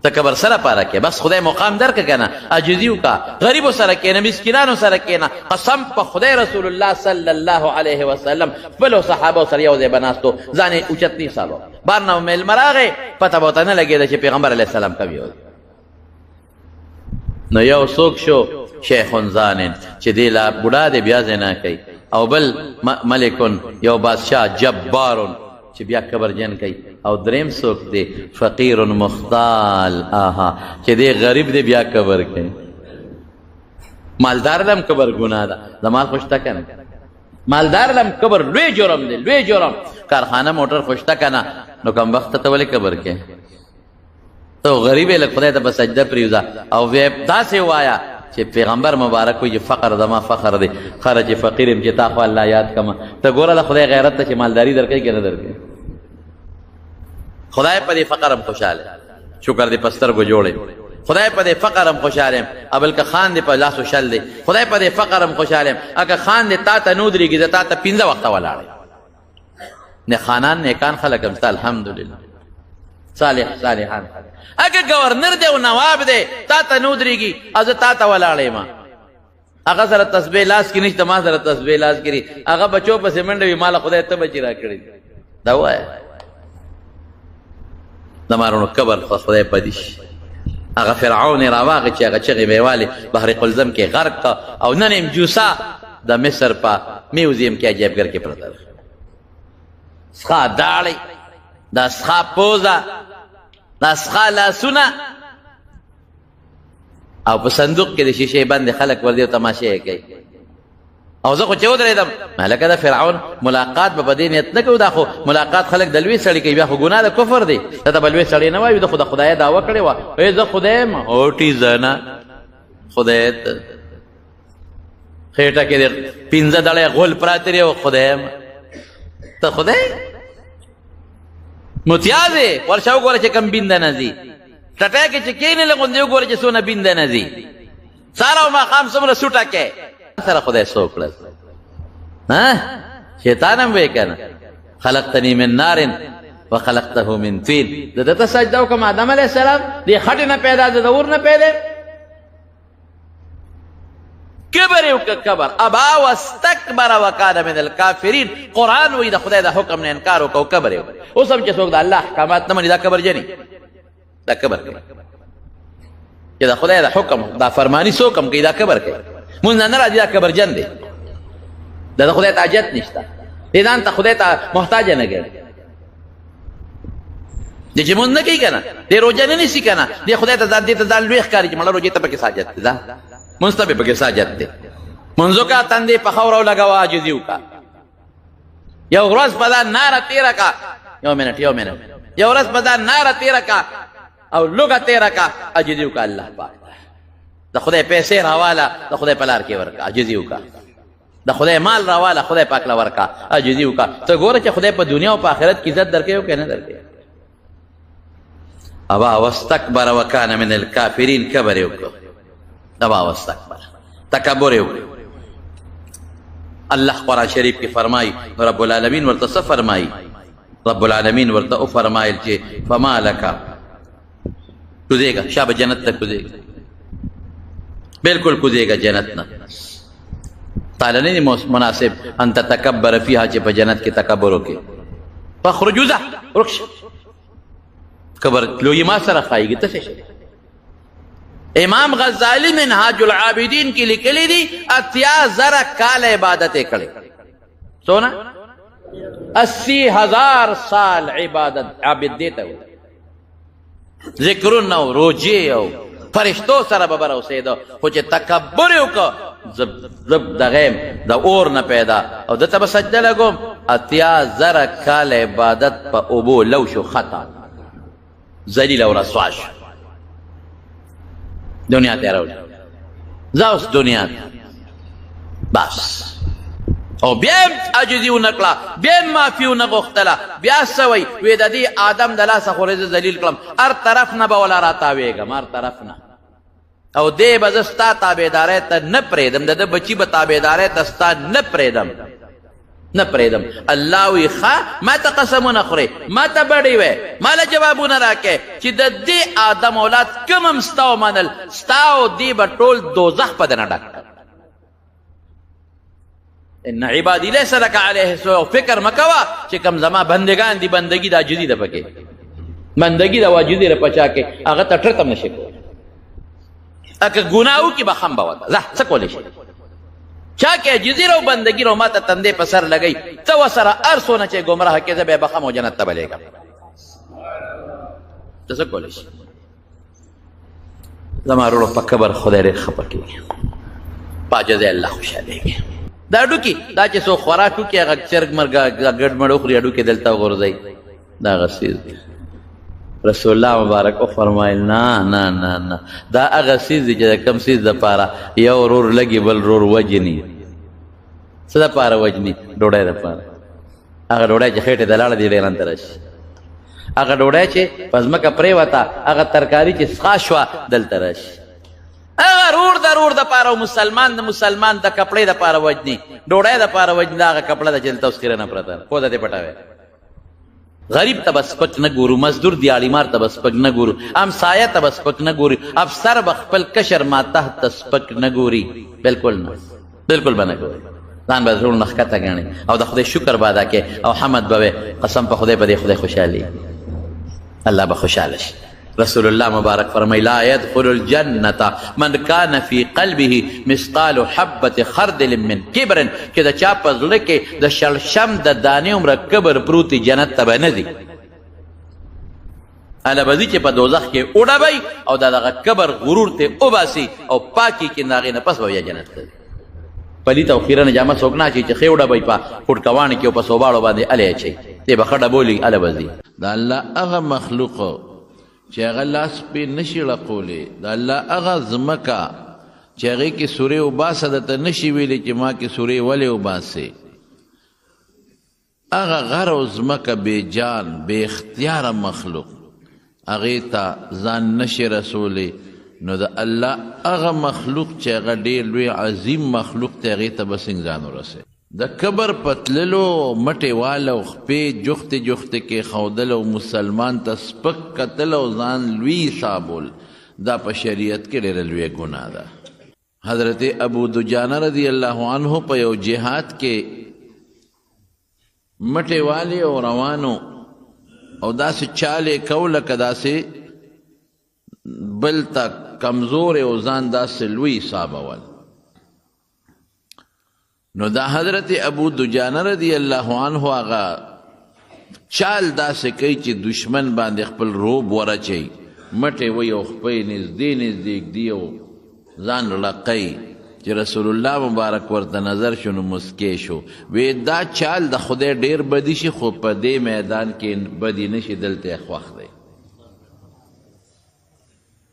ته کبر سره پاره کې، بس خدای مقام درکه که نه، عاجزي وکړه، غریبو سره کښېنه، مسکینانو سره کښېنه. قسم په خدای رسول الله صلی الله علیه وسلم خپلو صحابو سره یو ځای به ناستو، ځان یې اوچت نه حسابو، بار نه میلمه راغی، پته به ورته نه لګېده چې پیغمبر علیه السلام کوي. نو یو څوک شو شیخ زانن چې دی لا بوډا دی بیا زنا کوي، او بل ملکن یو بادشاه جبارون چې بیا کبرجن کوي، او دریم څوک دی فقیر مختال، آها چې دی غریب دی بیا کبر کوي. مالدار لم کبر ګناه ده، د مال خوشته که نه، مالدار لم کبر لوی جرم دی، لوی جرم. کارخانه موټر خوشته که نه، نو کمبخته ته ولې کبر کوې؟ ته غریب یې لږ خدای ته په سجده پرېږده، او داسې ووایه چې پیغمبر مبارک وایي چې فقر زما فخر دی، خره چې فقیر یم چې تا خو الله یاد کړمه. ته ګوره له خدای غیرت ته چې مالداري در کوي که نه در کوي. خدای په دې فقر هم خوشحاله، شکر دې په سترګو جوړې، خدای په دې فقر هم خوشحاله یم، ابل که خان دې په لاسو شل دی، خدای په دې فقر هم خوشحاله یم، اگه خان دې تا ته نو درېږي، زه تا ته 15 وخته ولاړ یم. نه خانان نیکان خلک هم ستا الحمدلله صالحان. اگه گورنر دی او نواب دی تا ته نو درېږي، او زه تا ته ولاړ یم، هغه سره تسبیح لاس کې نشته، ما سره تسبیح لاس کې، هغه بچو پسې منډه وي، ماله خدای ته بچي را کړي. دا ووایه زما وروڼو کبر خدای پدې شي. هغه فرعون یې راواغې چې هغه چغې به یې والې بحر قلزم کې غرق که، او نن یې جوسه د مصر په میوزیم کې عجایبګر کې پرته ده، سخا داړې، دا سخا پوزه، دا سخا لاسونه، او په صندوق کې د شیشې بندې خلک ور دي او تماشې یې کوي. او زه خو چې ودرېدم هلکه د فرعون ملاقات به په دې نیت نه کوو دا خو ملاقات خلک د لوی سړي کوي بیا خو ګناه د کفر دی دا ته به لوی سړی نه وایي د خو د خدای دعوه کړې وه زه خدای یم اوټي زه نه خدای ته خېټه کې د 15 دړی غول پراته دی او خدای یم ته خدای متیاز یې ورشه وګوره چې کم بینده نه ځي ټټی کې چې کښېنې له غوندې وګوره چې څونه بینده نه ځي سهار او ماښام څومره سوټه کې سره خدای څه وکړل شیطان هم وی که نه خلقتني من نار وخلقته من طين د ده ته سجده وکړم آدم علیه السلام دې خټې نه پیدا د اور نه پیدا کبر یې وکړه کبر ابا واستکبر وکان من الکافرین قرآن وایي د خدای د حکم نه انکار وکړه او کبر یې وکړه اوس هم چې څوک د الله احکامات نه مني دا کبر جني دا کبر کوي چې د خدای د حکم دا فرمانی څوک هم کوي دا کبر کوي مونږ نه راځي دا کبرجن دی دا د خدای ته حاجت نشته دې ځان ته خدای ته محتاج نه ګڼي دې چې مونږ نه کوي که نه دې روژه نه نیسي که نه دې خدای ته دې ته ځان لوی ښکاري چې مړه روژې ته پکې ساجت دی دا مونځ ته پکې ساجت دی مونځ وکړه تندې په خاوره ولګوه عاجزي وکړه یو ورځ په دا ناره تېره کړه یو منټ یو ورځ په دا ناره تېره کړه او لوږه تېره کړه عاجزي وکړه الله پاک د خدای پیسې راواله د خدای په لار کې ورکړه عاجزي وکړه د خدای مال راواله خدای پاک له ورکړه عاجزي وکړه ته ګوره چې خدای په دنیا او په آخرت کې عزت درکوي او که نه درکوي ابا واستکبر وکان من الکافرین کبر یې وکړو ابا واستکبر تکبر یې وکړو الله قرآن شریف کې فرمایي رب العالمین ورته څه فرمایي رب العالمین ورته وفرمایل چې فما لکه کوزېږه شابه جنت ته کوزېږه بالکل کوزېږه جنت نه تعالی نه دی مناسب ان تتکبر فیها چې په جنت کې تکبر وکړي فاخرج وځه ورک شه کبر لوی ما سره خایږي ته څه امام غزالی منهاج العابدین کې لیکلی دي 80,000 کال عبادت یې کړې څونه 80,000 سال عبادت عابد دی ته ذکرونه او روجې او فرشتو سره به بره اوسېده خو چې تکبر یې وکړه زب دغیم د اور نه پیدا او ده ته به سجده لګوم 80,000 کال عبادت په اوبو لو شو خطا ذلیل او رسوا شو دنیا ته راوړي زه اوس دنیا بس او بیا یې عاجزي ونه کړه بیا یې معافي ونه غوښتله بیا څه وایي وی د دې آدم د لاسه خو زه ذلیل کړم هر طرف نه به وله راتاویږم هر طرف نه او دې به زه ستا تابعدارۍ ته نه پرېږدم د ده بچي به تابعدارۍ ته ستا نه پرېږدم الله وی ښه ما ته قسمونه خورې ما ته بډې وی ما له جوابونه راکې چې د دې آدم اولاد کوم هم ستا ومنل ستا او دې به ټول دوزخ په دنه ډک ان عبادي لیس لک علیه سوء فکر مه کوه چې کوم زما بندګان دي بندګي د عاجزي ده پکې بندګي د عاجزي ده په چا کې هغه ته ټرت هم نشي کولی اکه ګناه وکړي به خم به وته ځه څه کولی شي چا کې عاجزي رو بندګي رو ما ته تندې په سر لګئ ته ورسره هر څونه چې ګمراه کې زه به یې بخم او جنت ته به لېږم ته څه کولی شي زما وروڼو په کبر خدای ډېر خفه کېږي په عاجزۍ الله خوشحالېږي دا ډوکي دا چې څوک خوراک وکړي هغه چرګ مرګ ګډ مړ وخوري هډوکي دلته وغورځوي دا هغه څیز دی رسول الله مبارک وفرمایل نه نه نه نه دا هغه څیز دی چې د کوم څیز دپاره یو ورور لګي بل ورور وجني څه دپاره وجني ډوډۍ دپاره هغه ډوډۍ چې خېټې ته لاړه دي ډېران ته راشي هغه ډوډۍ چې په ځمکه پرېوته هغه ترکاري چې څښا شوه دلته راشي هغه رور د رور دپاره او مسلمان د مسلمان د کپړې دپاره وجني ډوډۍ دپاره وجني دا هغه کپړه ده چې دلته اوس خیره نه پرته ده پوزه دې پټوې غریب ته به سپک نه ګورو مزدور دیاړیمار ته به سپک نه ګورو همسایه ته به سپک نه ګوري افسر به خپل کشر ماته ته سپک نه ګوري بالکل نه بالکل به نه ګوري ځان به زړونه ښکته ګڼي او د خدای شکر به ادا کوې او حمد به وې قسم په خدای په دې خدای خوشحالي الله به خوشحاله شي رسول الله مبارک فرمای لا يدخل الجنة من كان في قلبه مثقال حبة خردل من کبر چې د چا په زړه کې د شړشم د دانې عمره کبر پروت جنت ته به نه ځي هله به ځي چې په دوزخ کې وډبئ او د دغه کبر غرور ته وباسي او پاکي کې د هغې نه پس به بیا جنت ته ځي پلیت او خیرن جامه څوک نه اچوي چې ښې وډبوي په پټکوانو کې او په صوباړو باندې هلې اچوي دی به ښه ډبولي هله به ځي د الله هغه مخلوق چې هغه لاس پې نشي ړقولی د الله هغه ځمکه چې هغې کې سورې وباسه درته نشي ویلی چې ما کې سورې ولې وباسې هغه غر او ځمکه بې جان بې اختیاره مخلوق هغې ته ځان نشي رسولی نو د الله هغه مخلوق چې هغه ډېر لوی عظیم مخلوق دی هغې ته به څنګه ځان ورسوي د کبر پتللو مټې واله او خپې جختې جختې کېښودل او مسلمان ته سپک کتل او ځان لوی حسابول دا په شریعت کې ډېره لویه ګناه ده حضرت ابو دجانه رضی الله عنه په یو جهاد کې مټې والې او روانو او داسې چالې کو لکه داسې بل ته کمزور او ځان داسې لوی حسابول نو دا حضرت ابو دجانه رضی الله عنه هغه چال داسې کوي چې دشمن باندې خپل روب ورچوي مټې وی او خپې نږدې نږدې ږدي او ځان لقی چې رسول الله مبارک ورته نظر شو نو مسکی شو وی دا چال د خدای ډیر بدی شي خو په دې میدان کې بدی نشي دلته خوښ دی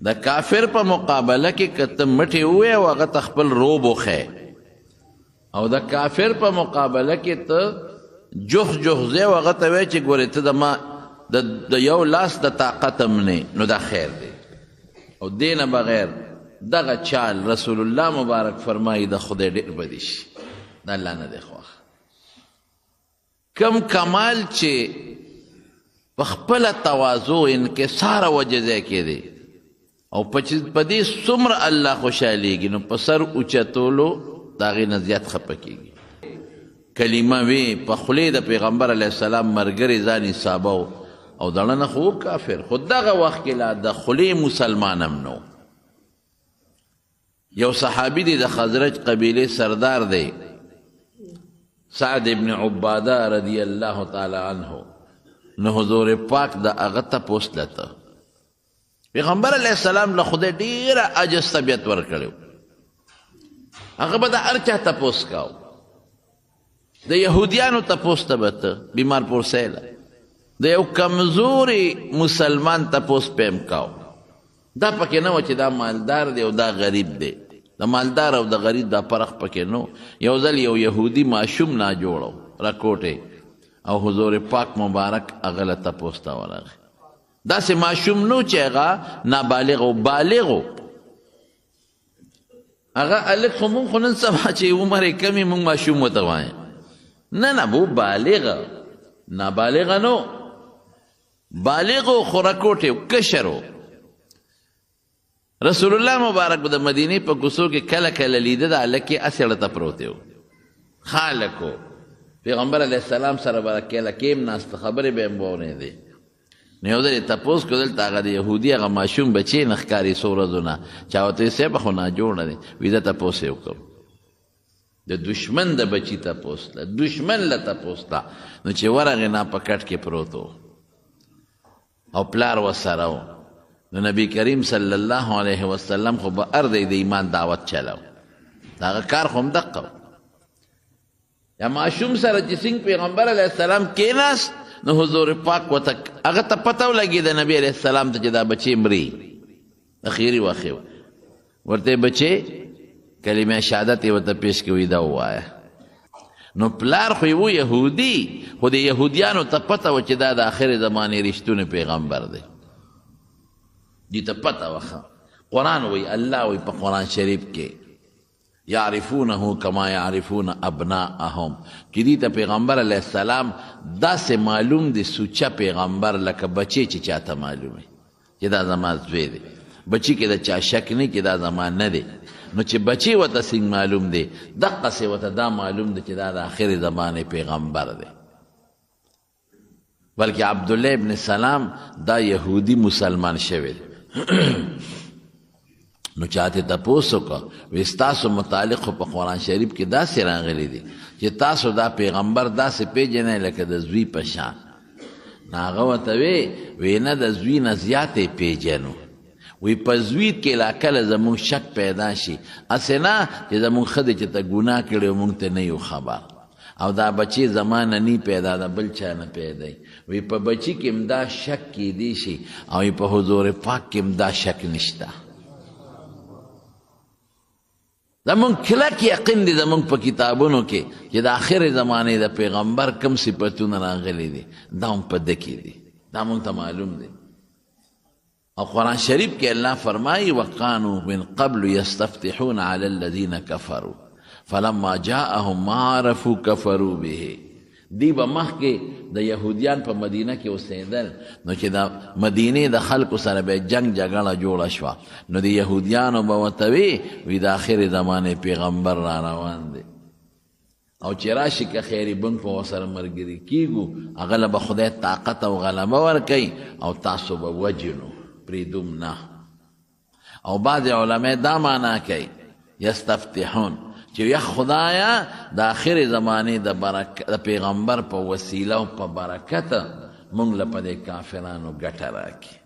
د کافر په مقابله کې که ته مټې ووایې او هغه ته خپل روب وښی او د کافر په مقابله کې ته جوخ ځای او هغه ته وایې چې ګورې ته د ما د یو لاس د طاقت هم نه نو دا خیر دی او دې نه بغیر دغه چال رسول الله مبارک فرمایي د خدای ډېر بدی شي د الله نه دی خوښ کم کمال چې په خپله تواضع انکسار وجه ځای کې دی او په دې څومره الله خوشحالیږي نو په سر اوچتولو د هغې نه زیات خفه کېږي کلمه وی په خولې د پیغمبر علیه السلام ملګري ځان حسابه او دړنه خو کافر خو دغه وخت کې لا د خولې مسلمان هم نو یو صحابي دی د خزرج قبیلې سردار دی سعد ابن عباده رضی الله تعالی عنه نو حضور پاک د هغه تپوس لته پیغمبر علیه السلام له خدای ډېره عجز طبیعت ورکړی هغه به د هر چا تپوس کاو د یهودیانو تپوس ته به ته بیمار پرسیله د یو کمزوري مسلمان تپوس پیم کاو دا پکې نه و چې دا مالدار دی او دا غریب دی د مالدار او د غریب دا فرق پکې نو یو ځل یو یهودي ماشوم ناجوړو راکوټې او حضور پاک مبارک هغه له تپوس ته ورغی داسې ماشوم نو چې هغه نابالغ او بالغ و هغه هلک خو مونږ خو نن سبا چې عمر یې کم وي مونږ ماشوم ورته وایو نه بو بالغه نابالغه نو بالغ و خو راکوټې کشر و رسول الله مبارک د مدینې په کوڅو کې کله کله لیده د هلک یې هسې اړه ته پروت و ښه هلک و پیغمبر علیه السلام سره به کله کېم ناسته خبرې به یې واورېدې نو یو ځل یې تپوس کړو دلته هغه د یهودي هغه ماشوم بچی نه ښکاري څو ورځو نه چا ورته ویل صاحبه خو ناجوړه دی وي زه تپوس یې وکړم د دشمن د بچي تپوس له دشمن له تپوس ته نو چې ورغې نه په کټ کې پروت و او پلار ورسره و نو نبی کریم صلی الله علیه وسلم خو به هر دی د ایمان دعوت چلو د هغه کار خو هم دقه یا ماشوم سره چې څنګه پیغمبر علیه السلام کېناست نو حضور پاک ورته هغه ته پته ولګېده نبي علیه السلام ته چې دا بچی مري اخیري واقع ورته بچی کلمه شهادت یې ورته پیش کوي دا ووایه نو پلار خو یې و یهودي خو د یهودیانو ته پته وه چې دا د آخر زمانې رښتونی پیغمبر دی دې ته پته وخه قرآن وی الله وی په قرآن شریف کې یعرفونه کما یعرفون ابناءهم چې دې ته پیغمبر علیه السلام داسې معلوم دی سوچه پیغمبر لکه بچی چې چاته معلوم وي چې دا زما زوی دی بچی کې د چا شک نه چې دا زما نه دی نو چې بچی ورته څنګه معلوم دی دقسې ورته دا معلوم دی چې دا د آخرې زمانې پیغمبر دی بلکې عبدالله ابن سلام دا یهودي مسلمان شوی دی نو چاته تپوس وکړه وی ستاسو متعلق په قرآن شریف کې داسې راغلی دي چې تاسو دا پیغمبر داسې پیژنئ لکه د زوی په شان نو هغه ورته وی نه د زوی نه زیات یې پیژنو وی په زوید کې لا کله زمونږ شک پیدا شي هسې نه چې زمونږ ښځې چې ته ګناه کړې مونږ ته نه یو خبر او دا بچی زمانه نی پیدا دا بل چا نه پیدا وی په بچی کې هم دا شک کیدی شي او په حضور پاک کې هم دا شک نشته زمونږ کلک یقین دی زمونږ په کتابونو کې چې د آخر زمانې د پیغمبر کم صفتونه راغلي دي دا هم په ده کې دي دا مونږ ته معلوم دی او قرآن شریف کې الله فرمایي وقانو من قبل یستفتحون علی الذین کفروا فلما جاءهم ما عرفوا كفروا به دی به مخکې د یهودیان په مدینه کې اوسېدل نو چې د مدینې د خلکو سره به جنګ جګړه جوړه شوه نو د یهودیانو به ورته وي د آخرې زمانې پیغمبر را روان دی او چې راشي که خیري بن په ورسره ملګري کیږو هغه له به خدای طاقت او غلبه ورکوي او تاسو به وجنو پرېږدوم نه او بعضې علما دا معنا کوي یستفتحون چې یا خدایا د آخر زمانې د پیغمبر په وسیله او په برکت مونږ له په دې کافرانو ګټه راکړي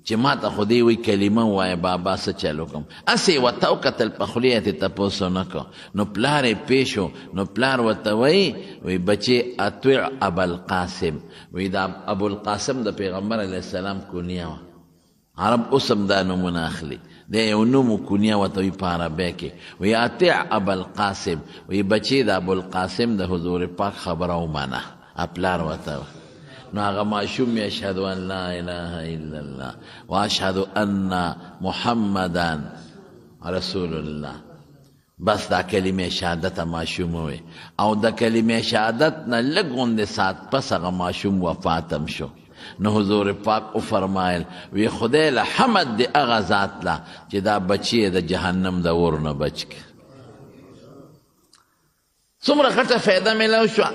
چې ما ته خو دې وی کلمه ووایه بابا څه چل وکړم هسې یې ورته وکتل په خولې یې ترې تپوس ونه کړ نو پلار یې پیش و نو پلار ورته وایي وی بچې اطیع ابوالقاسم وی دا ابوالقاسم د پیغمبر علیه السلام کنیه وه عرب اوس هم دا نومونه اخلي د یو نوم کنیه ورته وي په عربی کې وی اطیع ابوالقاسم وی بچې د ابوالقاسم د حضور پاک خبره ومنه پلار ورته نو هغه ماشوم یشهد ان لا اله الا الله واشهد ان محمدا رسول الله بس دا کلمه شهادت ماشوم وي او د کلمه شهادت نه لږ غوندې ساعت پس هغه ماشوم وفاتم شو نو حضور پاک او فرمایل وی خدای له حمد دی هغه ذات له چې دا بچی د جهنم د اور نه بچ کړي څومره غټه فایده میلاو شوه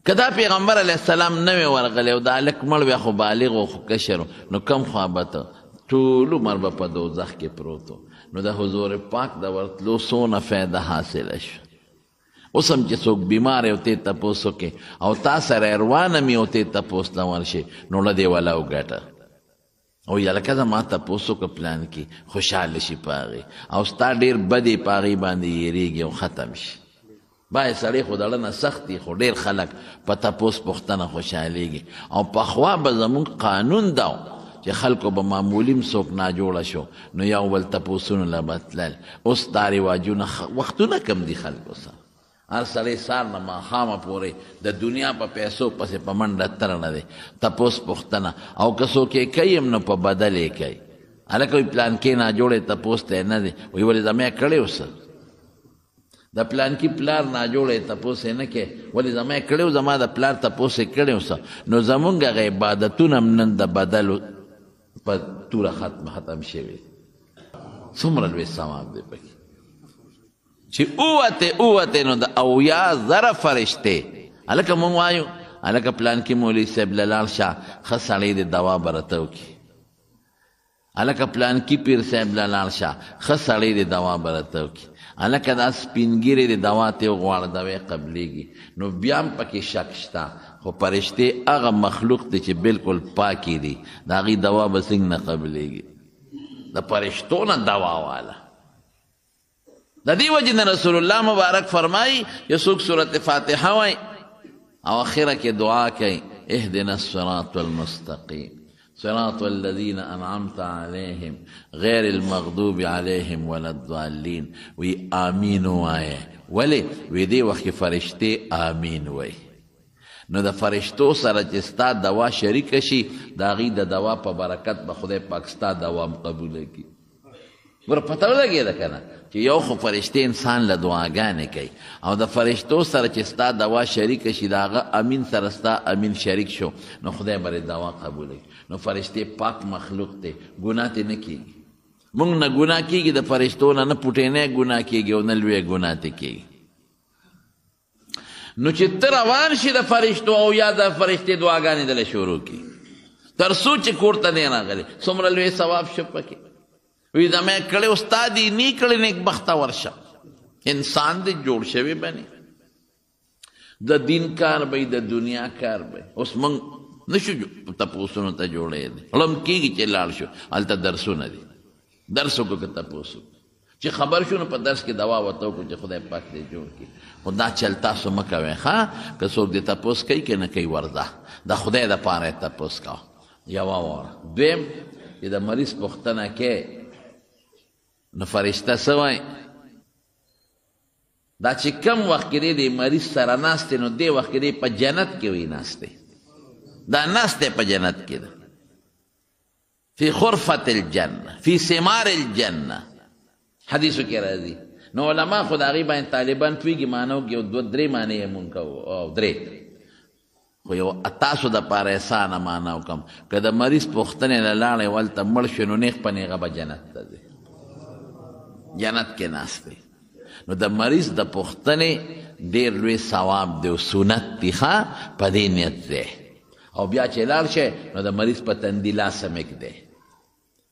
که دا پیغمبر علیه السلام نوی ورغلی او دا هلک مړ بیا خو بالغ و خو کشر نو کم خوا به ته ټول عمر به په دوزخ کې پروت نو د حضور پاک د ورتلو څونه فایده حاصله شوه اوس هم چې څوک بیمار یو ته تپوس وکړي او تا سره روان هم یو ته تپوس ته ورشي نو له دې ولا وګټه او یا لکه زما تپوس وکړه پلان کې خوشحاله شي په هغې او ستا ډېر بدې په هغې باندې یېرېږي او ختم شي باید سړی خو دړه نه سخت دي خو ډېر خلک په تپوس پوښتنه خوشحالېږي او پخوا به زمونږ قانون دا چې خلکو به معمولي م څوک ناجوړه شو نو یو بل تپوسونو له به تلل اوس دا رواجونه وختونه کم دي خلکو سره هر سړی سار نه ماښامه پورې د دنیا په پیسو پسې په منډه ترنه دی تپوس پوښتنه او که څوک یې کوي هم نو په بدل یې کوي هلکه وایي پلان کې ناجوړی تپوس ته یې نه دی وایي ولې زما یې کړی اوسه د پلان کې پلار ناجوړی تپوس یې نه کوې ولې زما یې کړی زما د پلار تپوس یې کړی اوسه نو زمونږ هغه عبادتونه هم نن د بدلو په توره ختم شوي څومره لوی ثواب دی پکې چې اووته نو د اویا زره فرشتې هلکه مونږ وایو هلکه پلان کې مولوي صاحب له لاړ شه ښه سړی د دوا به راته وکړي هلکه پلان کې پیر صاحب له لاړ شه ښه سړی د دوا به راته وکړي هلکه دا سپینګیرې د دوا ته وغواړه دوی قبلیږي نو بیا هم پکې شک شته خو فرشتې هغه مخلوق دی چې بالکل پاکې دي د هغې دوا به څنګه نه قبلیږي د فرشتو نه دوا واله د دې وجې نه رسول الله مبارک فرمایي چې څوک صورت فاتحه وایي او اخره کې دعا کوي اهدنا الصراط المستقیم صراط الذين انعمت عليهم غير المغضوب عليهم ولا الضالين وی آمین وایه ولی وی دې وخت فرشتې آمین وایي نو د فرشتو سره چې ستا دوا شریکه شي د هغې د دوا په برکت به خدای پاک ستا دوا هم قبوله کړي ګوره پته ولګېده که نه چې یو خو فرشتې انسان له دعاګانې کوي او د فرشتو سره چې ستا دوا شریکه شي د هغه امین سره ستا امین شریک شو نو خدای به دوا قبوله کړي نو فرشتې پاک مخلوق دی ګناه ترې نه کېږي مونږ نه ګناه کېږي د فرشتو نه نه پوټینی ګناه کېږي او نه لویه ګناه ترې کېږي نو چې ته روان شي د فرشتو او یا د فرشتې دعاګانې دله شروع کړي تر څو چې کور ته دی راغلی څومره لوی ثواب شو پکې وی زما یې کړی ستا دي نی کړی نیکبخته ورشه انسان دی جوړ شوی بنی د دین کار به د دنیا کار به اوس موږ نشو تپوسونو ته جوړې دي علم کېږي چې لاړ شو هلته درسونه دي درس وکړو که تپوس چې خبر شو نو په درس کې دوا ورته وکړو چې خدای پاک دې جوړ کړي خو دا چل تاسو مه کوئ ښه که څوک دې تپوس کوي که نه کوي ورځه د خدای دپاره یې تپوس کوه یوه واره دویم چې د مریض پوښتنه کې نو فرشته څه وایي دا چې کم وخت کې دی د مریض سره ناست نو دې وخت کې دی په جنت کې وي ناست دا ناست دی په جنت کې ده فی خرفة الجنه فی ثمار الجنه حدیثو کې راځي نو علما خو د هغې باندې طالبان پوهېږي معنو کې یو دوه درې معنې یې مونږ کوو او درې خو یو تاسو دپاره اسانه معنا وکړم که د مریض پوښتنې نه لاړې ولته مړ شو نو نیغ په نیغه به جنت ته ځي جنت کې ناست دی نو د مریض د پوښتنې ډېر لوی ثواب دی او سنت دی ښه په دې نیت دی او بیا چې لاړ شي نو د مریض په تندي لاس هم دی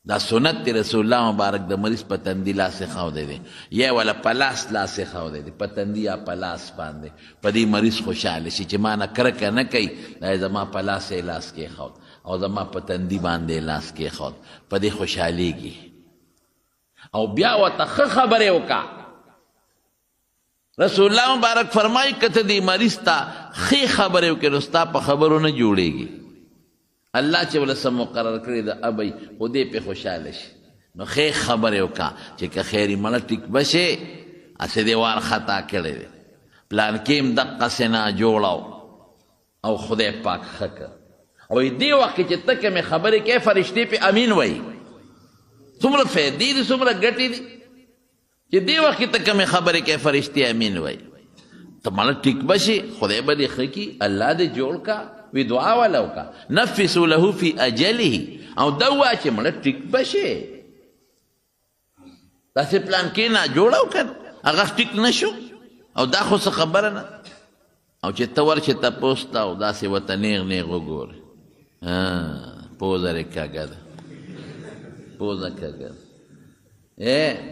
دا سنت دی رسول الله مبارک د مریض په تندي لاس ایښودی دی یا ولا په لاس ایښودی دی په تندي یا په لاس باندې په دې مریض خوشحاله شي چې ما نه کرکه نه کوي دا زما په لاس یې لاس کېښود او زما په تندي باندې یې لاس کېښود په دې خوشحالېږي او بیا ورته ښه خبرې وکړه رسول الله مبارک فرمایي که ته دې مریض ته ښې خبرې وکړې نو ستا په خبرو نه جوړېږي الله چې ولې څه مقرر کړي د ابی خو دې پې خوشحاله شي نو ښې خبرې وکړه چې که خیري مړه ټیک به شي هسې دې وار خطا کړی دی پلان کې هم دقسې نه جوړو او خدای پاک ښه کړ او دې وخت کې چې ته کومې خبرې کوې فرشتې پې امین وایي څومره فایدې دي څومره ګټې دي چې دې وخت کې ته کومې خبرې کوې فرشتې امین وایي ته مړه ټیک به شي خدای به دې ښه کړي الله دې جوړ کا وی دعا والا وکړه نفسوا له فی اجله او دا ووایه چې مړه ټیک به شي داسې پلان کې نه جوړه وکړه هغه ټیک نه شو او دا خو څه خبره نه او چې ته ورشې تپوس ته او داسې ورته نیغ نیغ وګورې پوزه رې کږه ده پوزه کږه ده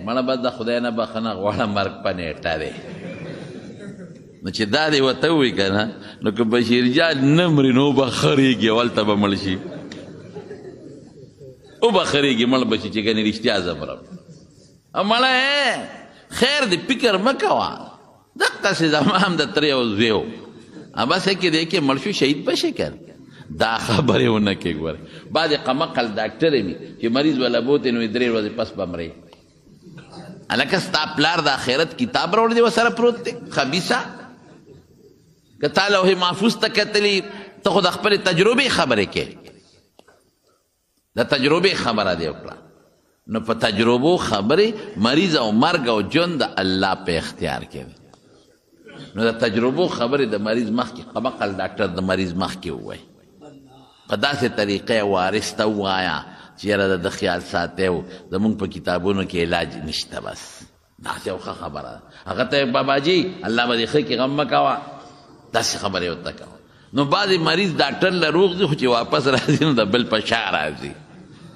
مړه به د خدای نه بخښنه غواړه مرګ په نیټه دی نو چې دا دې ورته ووایي که نه نو که بشیر جان نه مري نو به خرېږي هلته به مړ شي وبه خرېږي مړ به شي چې ګنې رښتیا زه مرم مړه خیر دې فکر مه کوه دقسې زما هم د ترې او زوی و بس کې دی کې مړ شو شهید به شي که دا خبرې ونه کې ګورې بعضې قمقل ډاکټر وي چې مریض وله بوتې نو 3 ورځې پس به مرې هلکه ستا پلار د آخرت کتاب راوړی دی ورسره پروت دی خبیثه که تا لوح محفوظ ته کتلي ته خو د خپلې تجربې خبرې کې د تجربې خبره دی وکړه نو په تجربو خبرې مریض او مرګ او ژوند د الله په اختیار کې دی نو د تجربو خبرې د مریض مخکې قمقل ډاکټر د مریض مخکې ووایي په داسې طریقې وارث ته ووایه چې یاره د خیال ساتئ و زمونږ په کتابونو کې علاج نشته بس داسې یو ښه خبره ده هغه ته باباجي الله به دې ښه کړي غم مه کوه داسې خبرې ورته کوه نو بعضې مریض ډاکټر له روغ ځي خو چې واپس راځي نو د بل په شا راځي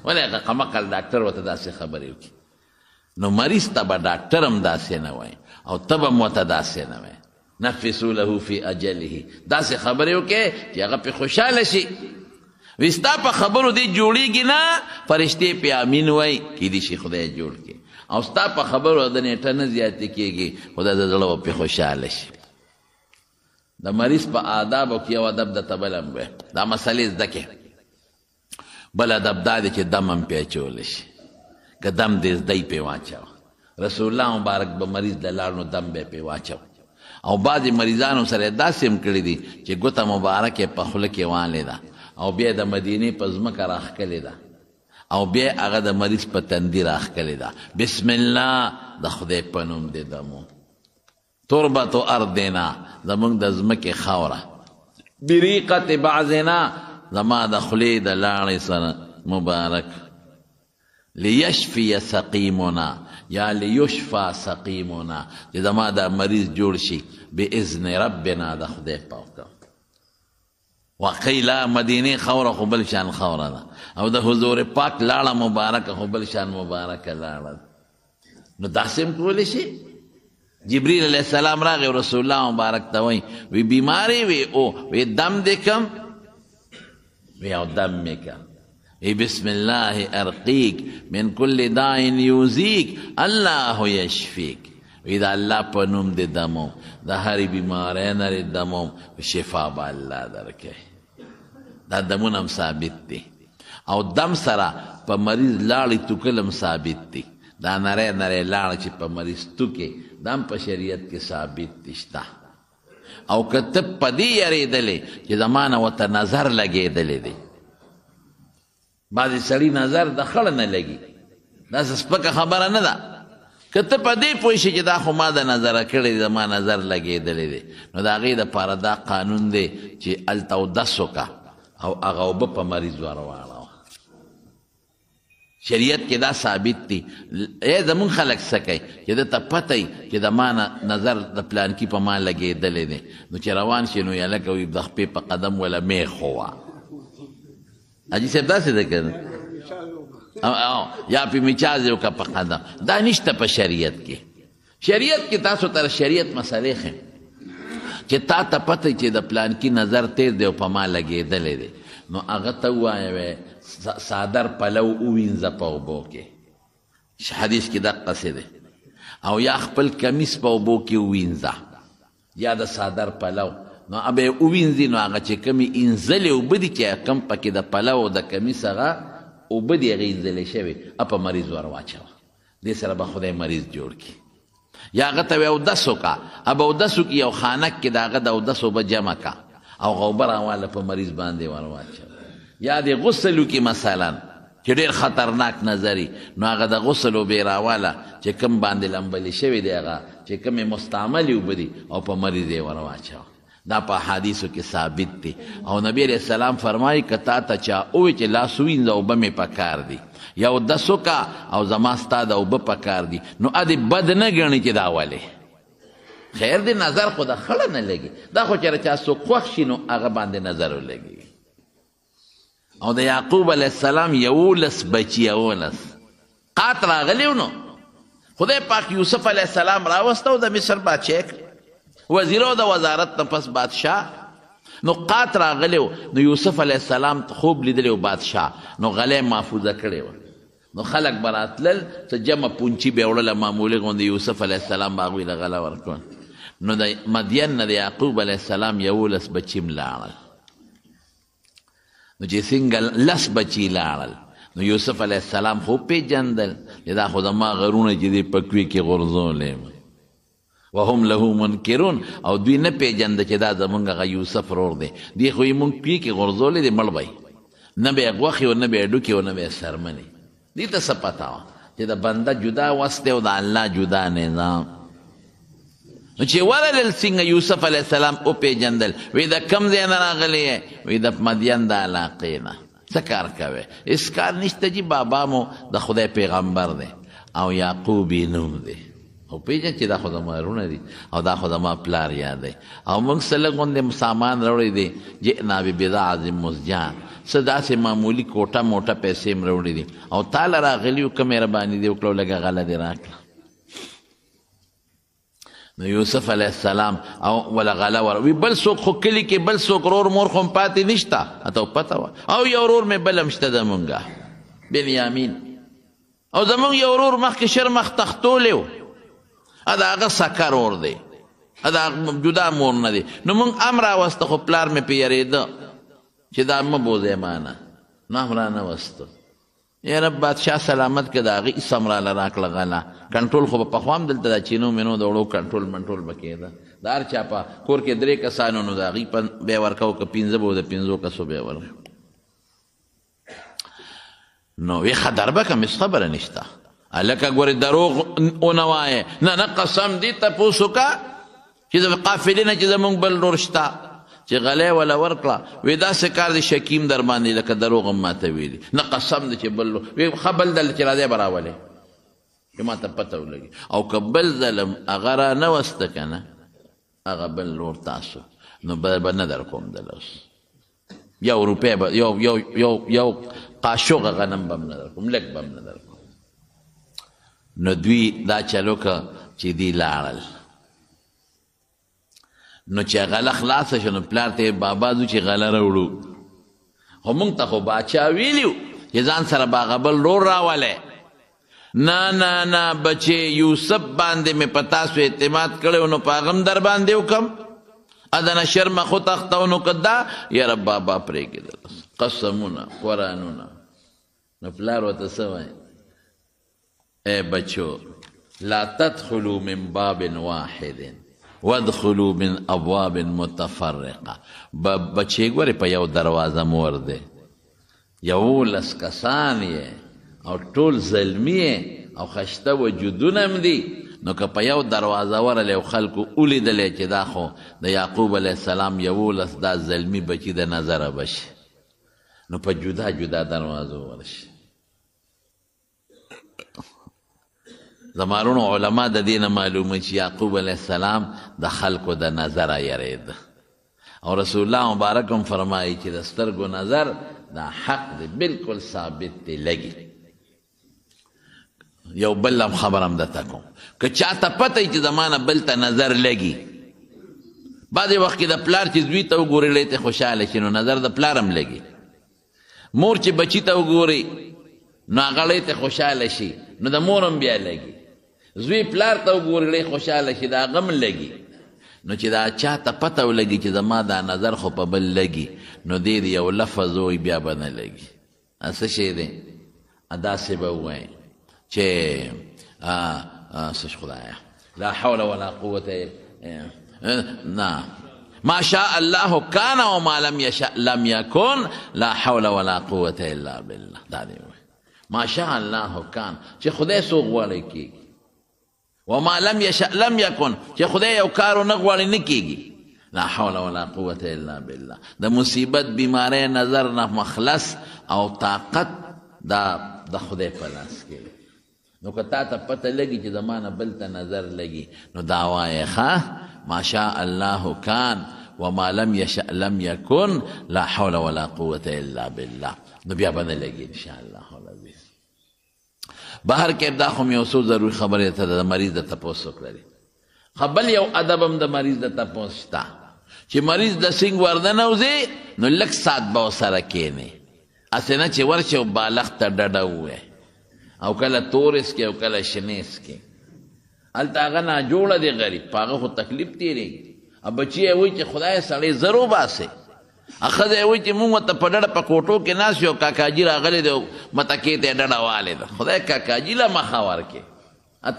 ولې هغه قمقل ډاکټر ورته داسې خبرې وکړي نو مریض ته به ډاکټر هم داسې نه وایي او ته به هم ورته داسې نه وایي نفسوا له فی اجله داسې خبرې وکړې چې هغه پې خوشحاله شي وی ستا په خبرو دی جوړېږي نه فرشتې پې امین وایي کیدای شي خدای جوړ کړي او ستا په خبرو د نیټه نه زیاتې کېږي خدای د زړه به پې خوشحاله شي د مریض په آدابو کې یو ادب درته بل هم وی دا مسلې زده کړې بل ادب دا دی چې دم هم پې اچولی شي که دم دې زده پې واچوه رسول الله مبارک به مریض له لاړ نو دم به پې واچوه او بعضې مریضانو سره یې داسې هم کړي دي چې ګوته مبارکې په خوله کې والې ده او بیا د مدینې په ځمکه راښکلې ده او بیا هغه د مریض په تندي راښکلې ده بسم الله د خدای په نوم دې دمو تربت ارضنا زمونږ د ځمکې خاوره بریقت بعضنا زما د خولې د لاړې سره مبارک لیشفی سقیمنا یا لیشفا سقیمنا چې زما دا مریض جوړ شي باذن ربنا د خدای په حکم وقیلا مدینه خوره خو بل شان خوره ده او د حضور پاک لاړه مبارکه خو بل شان مبارکه لاړه نو داسې هم کولی شي جبریل علیه السلام راغی رسول الله مبارک ته وایي وی بیماری وی او وی دم دې کم وی او دم میکا ای بسم الله ارقیک من کل داین یوزیک الله یشفیک وی دا اللہ پا نوم دی دموم دا هری بیماری نری دموم شفا با اللہ درکے دا دمون هم ثابت دی او دم سره په مریض لاړې توکل هم ثابت دی دا نری نری لاړه چې په مریض توکې دا هم په شریعت کې ثابت دی شته او که ته په دې یارېدلې چې زما نه ورته نظر لګېدلی دی بعضې سړي نظر د خړه نه لګي داسې سپکه خبره نه ده که ته په دې پوه شي چې دا خو ما د نظره کړی زما نظر لګېدلی دی نو د هغې دپاره دا قانون دی چې هلته اودس وکړه او هغه اوبه په مریض ورواړوه شریعت کې دا ثابت دی زمون خلک څه کوي چې ده ته پته وي چې د ما نظر د پلانکي په ما لګېدلی دی نو چې روان شي نو یې لکه وي د خپې په قدم وله میخ ووه حاجي صاحب داسې ده که نه یا پې مچاز یې وکړه په قدم دا نشته په شریعت کې شریعت کې تاسو ته شریعت مسئلې ښیم چې تا ته پته چې د پلانکي نظر تیر دی او په ما لګېدلی دی نو هغه ته ووایه صادر پلو ووینځه په اوبو کې حدیث کې دقسې دی او یا خپل کمیس په اوبو کې ووینځه یا د صادر پلو نو به یې ووینځي نو هغه چې کومې انځلې اوبه دي چې کم پکې د پلو او د کمیس هغه اوبه دي هغې انځلې شوې په مریض ور واچوه دې سره به خدای مریض جوړ کړي یا هغه ته اودس وکړه اب اودس وکړي یو خانک کې د هغه د اودس اوبه جمع کړه او غوبه راواله په مریض باندې ور واچوه یا د غسل وکړي مثلا چې ډېر خطرناک نظري نو هغه د غسل اوبې راواله چې کوم باندې لمبلې شوې دی هغه چې کومې مستعملې اوبه دي او په مریض یې ور واچوه دا په حدیثو کې ثابت دی او نبی علیہ السلام فرمایي که تا ته چا ووایي چې لاس ووینځه اوبه مې پکار دي یا اودس وکړه او زما ستا د اوبه پکار دي نو ادې بد نه ګڼي چې دا ولې خیر دی نظر خو د خړه نه لګي دا خو چېرې چا څوک خوښ شي نو هغه باندې نظر ولګي او د یعقوب علیه السلام 11 بچي 11 قات راغلی نو خدای پاک یوسف علیه السلام راوسته او د مصر بادشاه کړ وزیرو د وزارت نه پس بادشاه نو قات راغلی نو یوسف علیه السلام خوب لیدلی و بادشاه نو غلی محفوظه کړې وه نو خلک به راتلل څه جمع پونچي به یې وړله معمولي غوندې یوسف علیه السلام به هغوی له غله ورکول نو د مدین نه د یعقوب علیه السلام 11 بچي م لاړل نو چې څنګه 10 بچي لاړل نو یوسف علیه السلام خو پیژندل چې دا خو زما غرونه چې دی پکوي کې غورځولی وهم له منکرون او دوی نه پیژنده چې دا زمونږ هغه یوسف رور دی دی خو یې مونږ پوی کې غورځولی دی مړ به نه به یې غوښې و نه به یې ډوکې و نه به یې څرمنې دې ته څه پته وه چې د بنده جدا وس دی او د الله جدا نظام نو چې ورلل څنګه یوسف علیه السلام وپېژندل وی د کوم ځای نه راغلی یې وی د مدین د علاقې نه څه کار کوې هېڅ کار نشته جي بابا مو د خدای پیغمبر دی او یعقوب یې نوم دی او پیژن چې دا خو زما رونه دي او دا خو زما پلار یاد دی او موږ څه لږ غوندې سامان راوړی دی جئنا ببضاعة مزجاة څه داسې معمولي کوټه موټه پیسې م راوړي دي او تاله راغلي که مهرباني دې وکړه لږه غله دې راکړه نو یوسف علیه السلام او ولا غله وی بل څوک خو کلي کې بل څوک رور مور خو م پاتې نشته اته پته وه او یو ورور مې بل هم شته زمونږه بنیامین او زمونږ یو ورور مخکې شر مخ تختولی و دا هغه سکر اور دی دا جدا مور نه دی نو مونږ ام راوسته خو پلار مې پې یارېده چې دا مه بوځئ مانه نو هم رانه وسته یا رب بادشاه سلامت که د هغې سم راله راکړه غله کنټرول خو به پخوا هم دلته دا چینو مینو د وړو کنټرول منټرول به کېده د هر چا په کور کې 3 کسانو نو د هغې بیا ورکوو که 15 به و د 15 کسو بیا ورکوو نو وی خبر به کم هېڅ خبره نشته هلکه ګورې دروغ ونه وایې نه نه قسم دې تپوس وکړه چې د قافلې نه چې زمونږ بل ورور شته چې غلی وله ورکړه وی داسې کار دی شکیم در باندې لکه دروغ هم ماته ویلي نه قسم دی چې بل وی ښه بل ځل چې راځی به راولې چې ما ته پته ولګي او که بل ځل هغه را نه وسته که نه هغه بل ورور تاسو نو به نه در کوم دله اوس 1 روپۍ به یو قاشق غنم به هم نه در کوم لږ به هم نه در کوم نو دوی دا چلو که چې دی لاړل نو چې غله خلاصه شو نو پلار ته بابا ځو چې غله راوړو خو موږ ته خو باچا ویلیو چې ځان سره باغبل رور راولی نه بچې یوسف باندې مې په تاسو اعتماد کړی نو په هغه هم در باندې وکم ادنه شرمه خو تختو نو که دا یاره بابا پرېږدل قسمونه قرآنونه نو پلار ورته څه وایي ای بچو لا تدخلوا من باب واحد وادخلوا من ابواب متفرقه بچې ګورې په یو دروازه مور دی 11 کسان یې او ټول زلمی او خشته وجودونه هم دي نو که په یو دروازه ورلی او خلکو ولیدلی چې دا خو د یعقوب علیه السلام 11 دا زلمی بچي د نظره بشي نو په جدا جدا دروازو ورشي زمارونو علما د دې نه معلومه چې یعقوب علیه السلام د خلکو د نظره یرید او رسول الله مبارک هم فرمایي چې د سترګو نظر دا حق دی بالکل ثابت دی لګي یو بل هم خبر هم درته کوم که چاته پته چې زمانه بل ته نظر لګي بعضې وخت کې د پلار چې زوی ته وګوري لی ته خوشحاله شي نو نظر د پلار هم لګي مور چې بچي ته وګوري نو هغه لی ته خوشحاله شي نو د مور هم بیا لګي زوی پلار ته وګوري لی خوشحاله شي د هغه هم لګي نو چې دا چاته پته ولګي چې زما دا نظر خو په بل لګي نو دې یو لفظ وایي بیا به نه لګي څه شی دی داسې به ووایي چې څه خدایه لا حول ولا قوة نه ما شاء الله كان وما لم يشاء لم يكن لا حول ولا قوة الا بالله دا دی ما شاء الله كان چې خدای څوک غواړي کېږي وما لم يشاء لم يكن چې خدای یو کار نه غواړي نه کېږي لا حول ولا قوة الا بالله د مصیبت بیماری نظر نه مخلص او طاقت دا د خدای په لاس کې نو که تا ته پته لګي چې زمانه بل ته نظر لګي نو دا وایې ښه ما شاء الله کان وما لم یشأ لم یکن لا حول ولا قوة الا بالله نو بیا به نه لګي انشاءالله العزیز بهر کې دا خو مې یو څو ضروري خبرې ته د مریض د تپوس وکړلې بل یو ادب هم د مریض د تپوس شته چې مریض د سینګ وردنه وځي نو لږ ساعت به ورسره کښېنې هسې نه چې ورشي او بالغ ته ډډه ووایي او کله تورس کې او کله شنیس کې هلته هغه ناجوړه دی غریب په هغه خو تکلیف تېرېږي او بچي یې وایي چې خدای سړی زر وباسئ ښځه یې وایي چې مونږ ورته په ډډه په کوټو کې ناست یو کاکاجي راغلی دی او متکې ته یې ډډه والې ده خدای کاکاجي له مخه ورکړې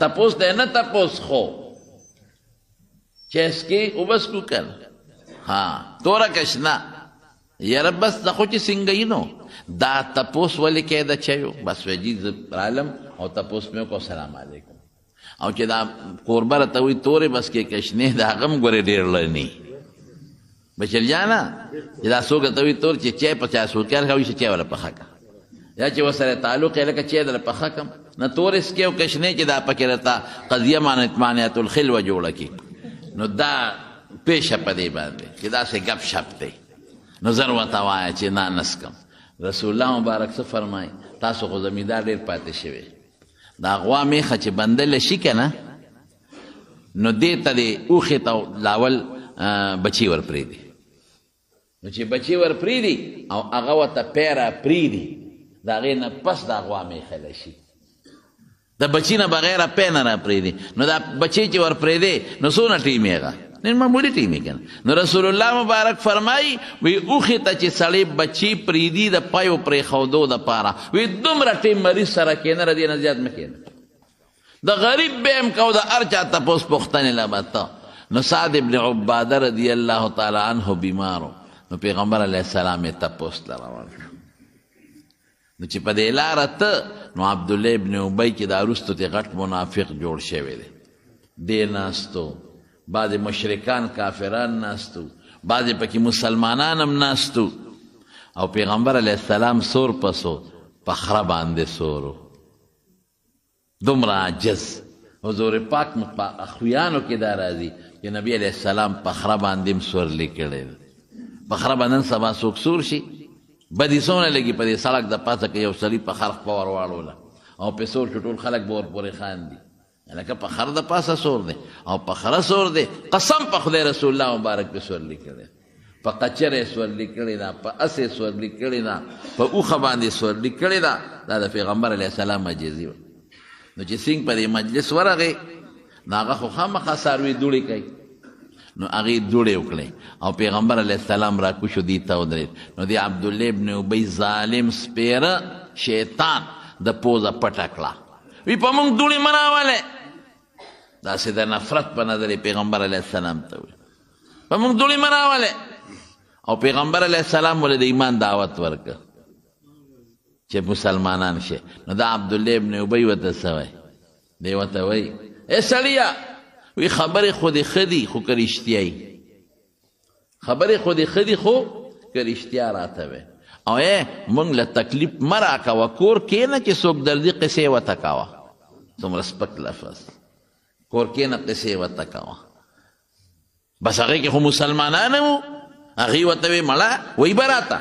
تپوس دی نه تپوس خو چې اسکې وبس کو کنه ها توره کشنا یاره بس د خو چې څنګه نو دا تپوس ولې کې د چایو بس وجي زه رالم او تپوس مې وکړو سلام علیکم او چې دا کوربه راته وایي تورې بس کې کشنې د هغه هم ګورې ډېر لنی بچل جانا چې دا څوک ته وایي تور چې چای په چا سوکیان کوي چې چای وله پخه که یا چې ورسره تعلق یې لکه چای دله پخه کم نه تورې سکې او کشنې چې دا پکې راته قضیه مانعة الخلوه جوړه کړي نو دا پیشه په دې باندې چې داسې ګپ شپ دی نو زر ورته وایه چې نه نسکم رسول الله مبارک څه فرمایي تاسو خو زمیندار ډېر پاتې شوی دا غوا میخه چې بندله شي که نه نو دې ته دې اوښې ته لاول بچي ور پرېږدي نو چې بچي ور پرېږدي او هغه ورته پیره پرېږدي د هغې نه پس دا غوا میخله شي د بچي نه بغیره پی نه را پرېږدي نو دا بچي چې ور پرېږدی نو څونه ټیم هغه نن معمولی ټیمی کنه نو رسول الله مبارک فرمای وی اوخی ته چې سړی بچی پریدي د پایو پرې خودو د پاره وی دومره ټیم مریض سره کېنه ردی نه زیات مکینه د غریب به هم کو د ارچا تپوس پختنه لبته نو سعد ابن عباده رضی الله تعالی عنه بیمارو نو پیغمبر علیه السلام تپوس لروان نو چې په دې لاره ته نو عبدالله ابن ابی چې دا وروستو ته غټ منافق جوړ شوی دی دې ناستو بعض مشرکان کافران ناستو بعض پکې مسلمانان هم ناستو او پیغمبر علیه السلام سور پسو پخره باندې سورو دومره عجز حضور پاک اخویانو کې دا راځي چې نبی علیه السلام پخره باندې هم سورلی کړی پخره باندې سبا څوک سور شي بدي څونه لګي په دې سړک د پاسه کې یو سړي په خر خپه ور واړوله او په سور چې ټول خلک به ورپورې خاندي لکه په خر د پاسه سور دی او په خره سور دی قسم په خدای رسول الله مبارک په سورلی کړی په قچره سورلي کړې ده، په اسې سورلي کړې ده، په اوښه باندې سورلي کړې ده. دا د پیغمبر علیه السلام معجزې وه. نو چې څنګه په دې مجلس ورغې نو هغه خو خامخا څاروي دوړې کوي، نو هغې دوړې وکړې او پیغمبر علیه السلام راکوشو دې ته ودرېد. نو د عبدالله ابن ابی ظالم سپېره شیطان د پوزه پټه کړه، وی په موږ دوړې مه راولې. داسې د نفرت په نظر پیغمبر علیه السلام ته وی په موږ دوړې مه راولې. او پیغمبر علیه السلام ولې د ایمان دعوت ورکړه چې مسلمانان شي. نو دا عبدالله ابن ابی ورته څه وایي؟ دی ورته وایي ای سړیه، وی خبرې خو دې ښه دي خو که رښتیا یي، خبرې خو دې ښه دي خو که رښتیا راته وی. او موږ له تکلیف مه راکوه، کور کښېنه چې څوک درځي قصې ورته کوه. څومره سپک لفظ، کور کښېنه قصې ورته کوه. بس هغې کې خو مسلمانان وو، هغې ورته وی مړه وی به راته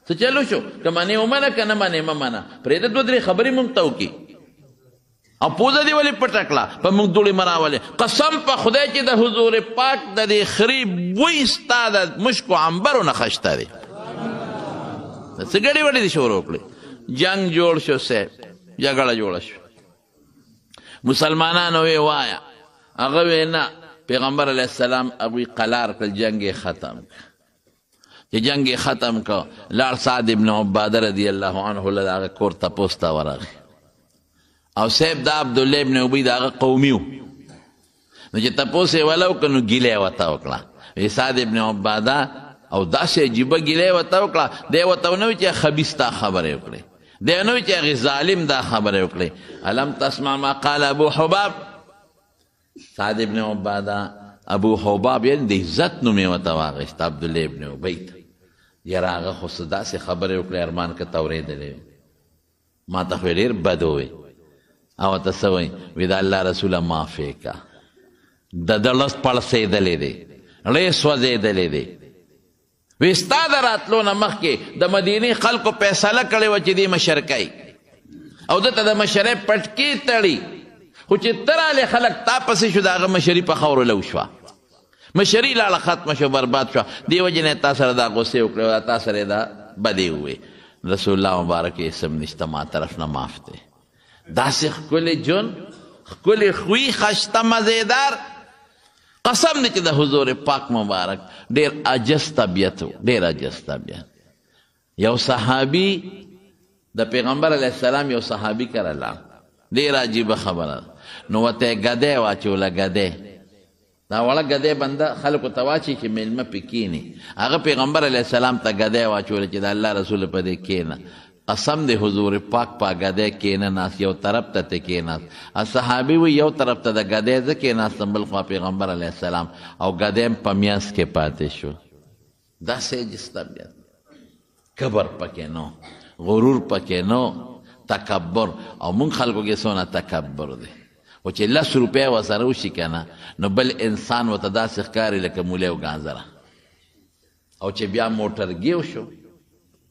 څه چلو شو، که منې ومنه که نه منې مه منه، پرېږده دوه درې خبرې مونږ ته وکړي. او پوزه دې ولې پټه کړه په موږ دوړې مه راولې. قسم په خدای چې د حضور پاک د دې خرې بوی ستا د مشکو عنبرو نه ښه دی. څه ګډې وډې دې شروع کړې، جنګ جوړ شو، صاحب جګړه جوړه شو. مسلمانانو وی وایه، هغه وی نه، پیغمبر علیه السلام هغوی قلار کړل، جنګ یې ختم کړ. چې جنګ یې ختم کړ، لاړ سعد ابن عباده رضی الله عنه له د هغه کور تپوس ته ورغی. او صاحب دا عبدالله ابن ابی د هغه قومي و. نو چې تپوس یې وله وکړه نو ګیله یې ورته وکړه، وی سعد ابن عباده او داسې عجیبه ګیله یې ورته وکړه. دی ورته ونه وي چې خبیث تا خبرې وکړې، دی ونه وي چې هغې ظالم دا خبرې وکړې. الم تسمع ما قال ابو حباب، سعد ابن عباده ابو حباب یعنې د عزت نوم یې ورته واخیست عبدالله ابن ابی ته. یاره هغه خو څه داسې خبرې وکړې ارمان که ته اورېدلی ما ته خو یې ډېر بد ووی. او ورته څه وایي؟ وی د الله رسوله معافې که، د ده لس پړسېدلی دی، ړې سوځېدلی دی. وی ستا د راتلو نه مخکې د مدینې خلکو فیصله کړې وه چې دې مشر کوي او دته د مشرۍ پټکې تړي، خو چې ته رالې خلک تا پسې شو، د هغه مشري په خاورو لو شوه، مشري لاړه ختمه شو، برباد شوه. دې وجې نه تا سره دا غصې وکړې او تا سره دا بدې ووې. رسول الله مبارک یې اسم نشته، ما طرف نه معاف دی. داسې ښکلی جون، ښکلی خوی، خشته مزېدار. قسم دی چې د حضور پاک مبارک ډېر عجز طبیعت و، ډېر عجز طبیعت. یو صحابي د پیغمبر علیه السلام یو صحابي کره لاړ، ډېر عجیبه خبره ده. نو ورته یې ګدی واچوله، ګدی، دا وړه ګدی بنده خلکو ته واچي چې میلمه پې کښېني. هغه پیغمبر علیه السلام ته ګدی واچوله چې د الله رسول په دې کښېنه. قسم دی حضور پاک په ګدی کښېنه ناست، یو طرف ته کښېناست. صحابي وی یو طرف ته د ګدی زه کښېناستم، بل خوا پیغمبر علیه السلام، او ګدی هم په میانځ کې پاتې شو. داسې عجز طبیعت، کبر پکې نو، غرور پکې نو، تکبر. او مونږ خلکو کې څونه تکبر دی، او چې 10 روپۍ ورسره وشي که نه نو بل انسان ورته داسې ښکاري لکه مولی او ګانزره. او چې بیا موټرګي وشو،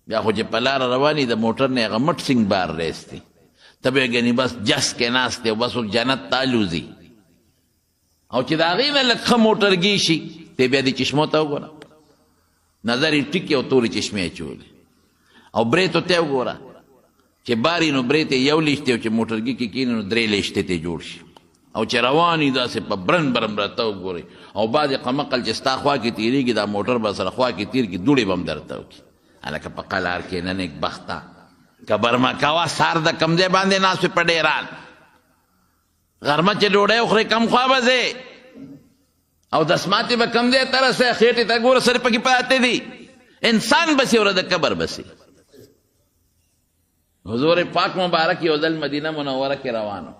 بیا خو چې په لاره رواني د موټر نه هغه مټ سنګبار ریستی، ته به یې ګنې بس جس کې ناست دی او بس جنت ته الوځي. او چې د هغې نه لږ ښه موټرګي شي ته بیا دې چشمو ته وګوره، نظر یې ټیکې او تورې چشمې اچولې. او بریتو ته وګوره چې باري نو برې ته یو لیشتې، او چې موټرګي کې کښېني نو 3 لیشتې ته جوړ شي. او چې روان وي داسې په برن برن راته وګورئ. او بعضې قمقل چې ستا خوا کې تېرېږي دا موټر به سره خوا کې تېر کړي، دوړې به هم درته وکړي. هلکه په قلار کې نه نیک بخته که برمه کوه، سار د کم ځای باندې ناست وي په ډېران، غرمه چې ډوډۍ وخورې کم خوا به ځې، او دسماتې به کم ځای ته رسې، خېټې ته ګوره سرې پکې پاتې دي. انسان بسې وره د قبر بسې. حضور پاک مبارک یو ځل مدینه منوره کې روانو،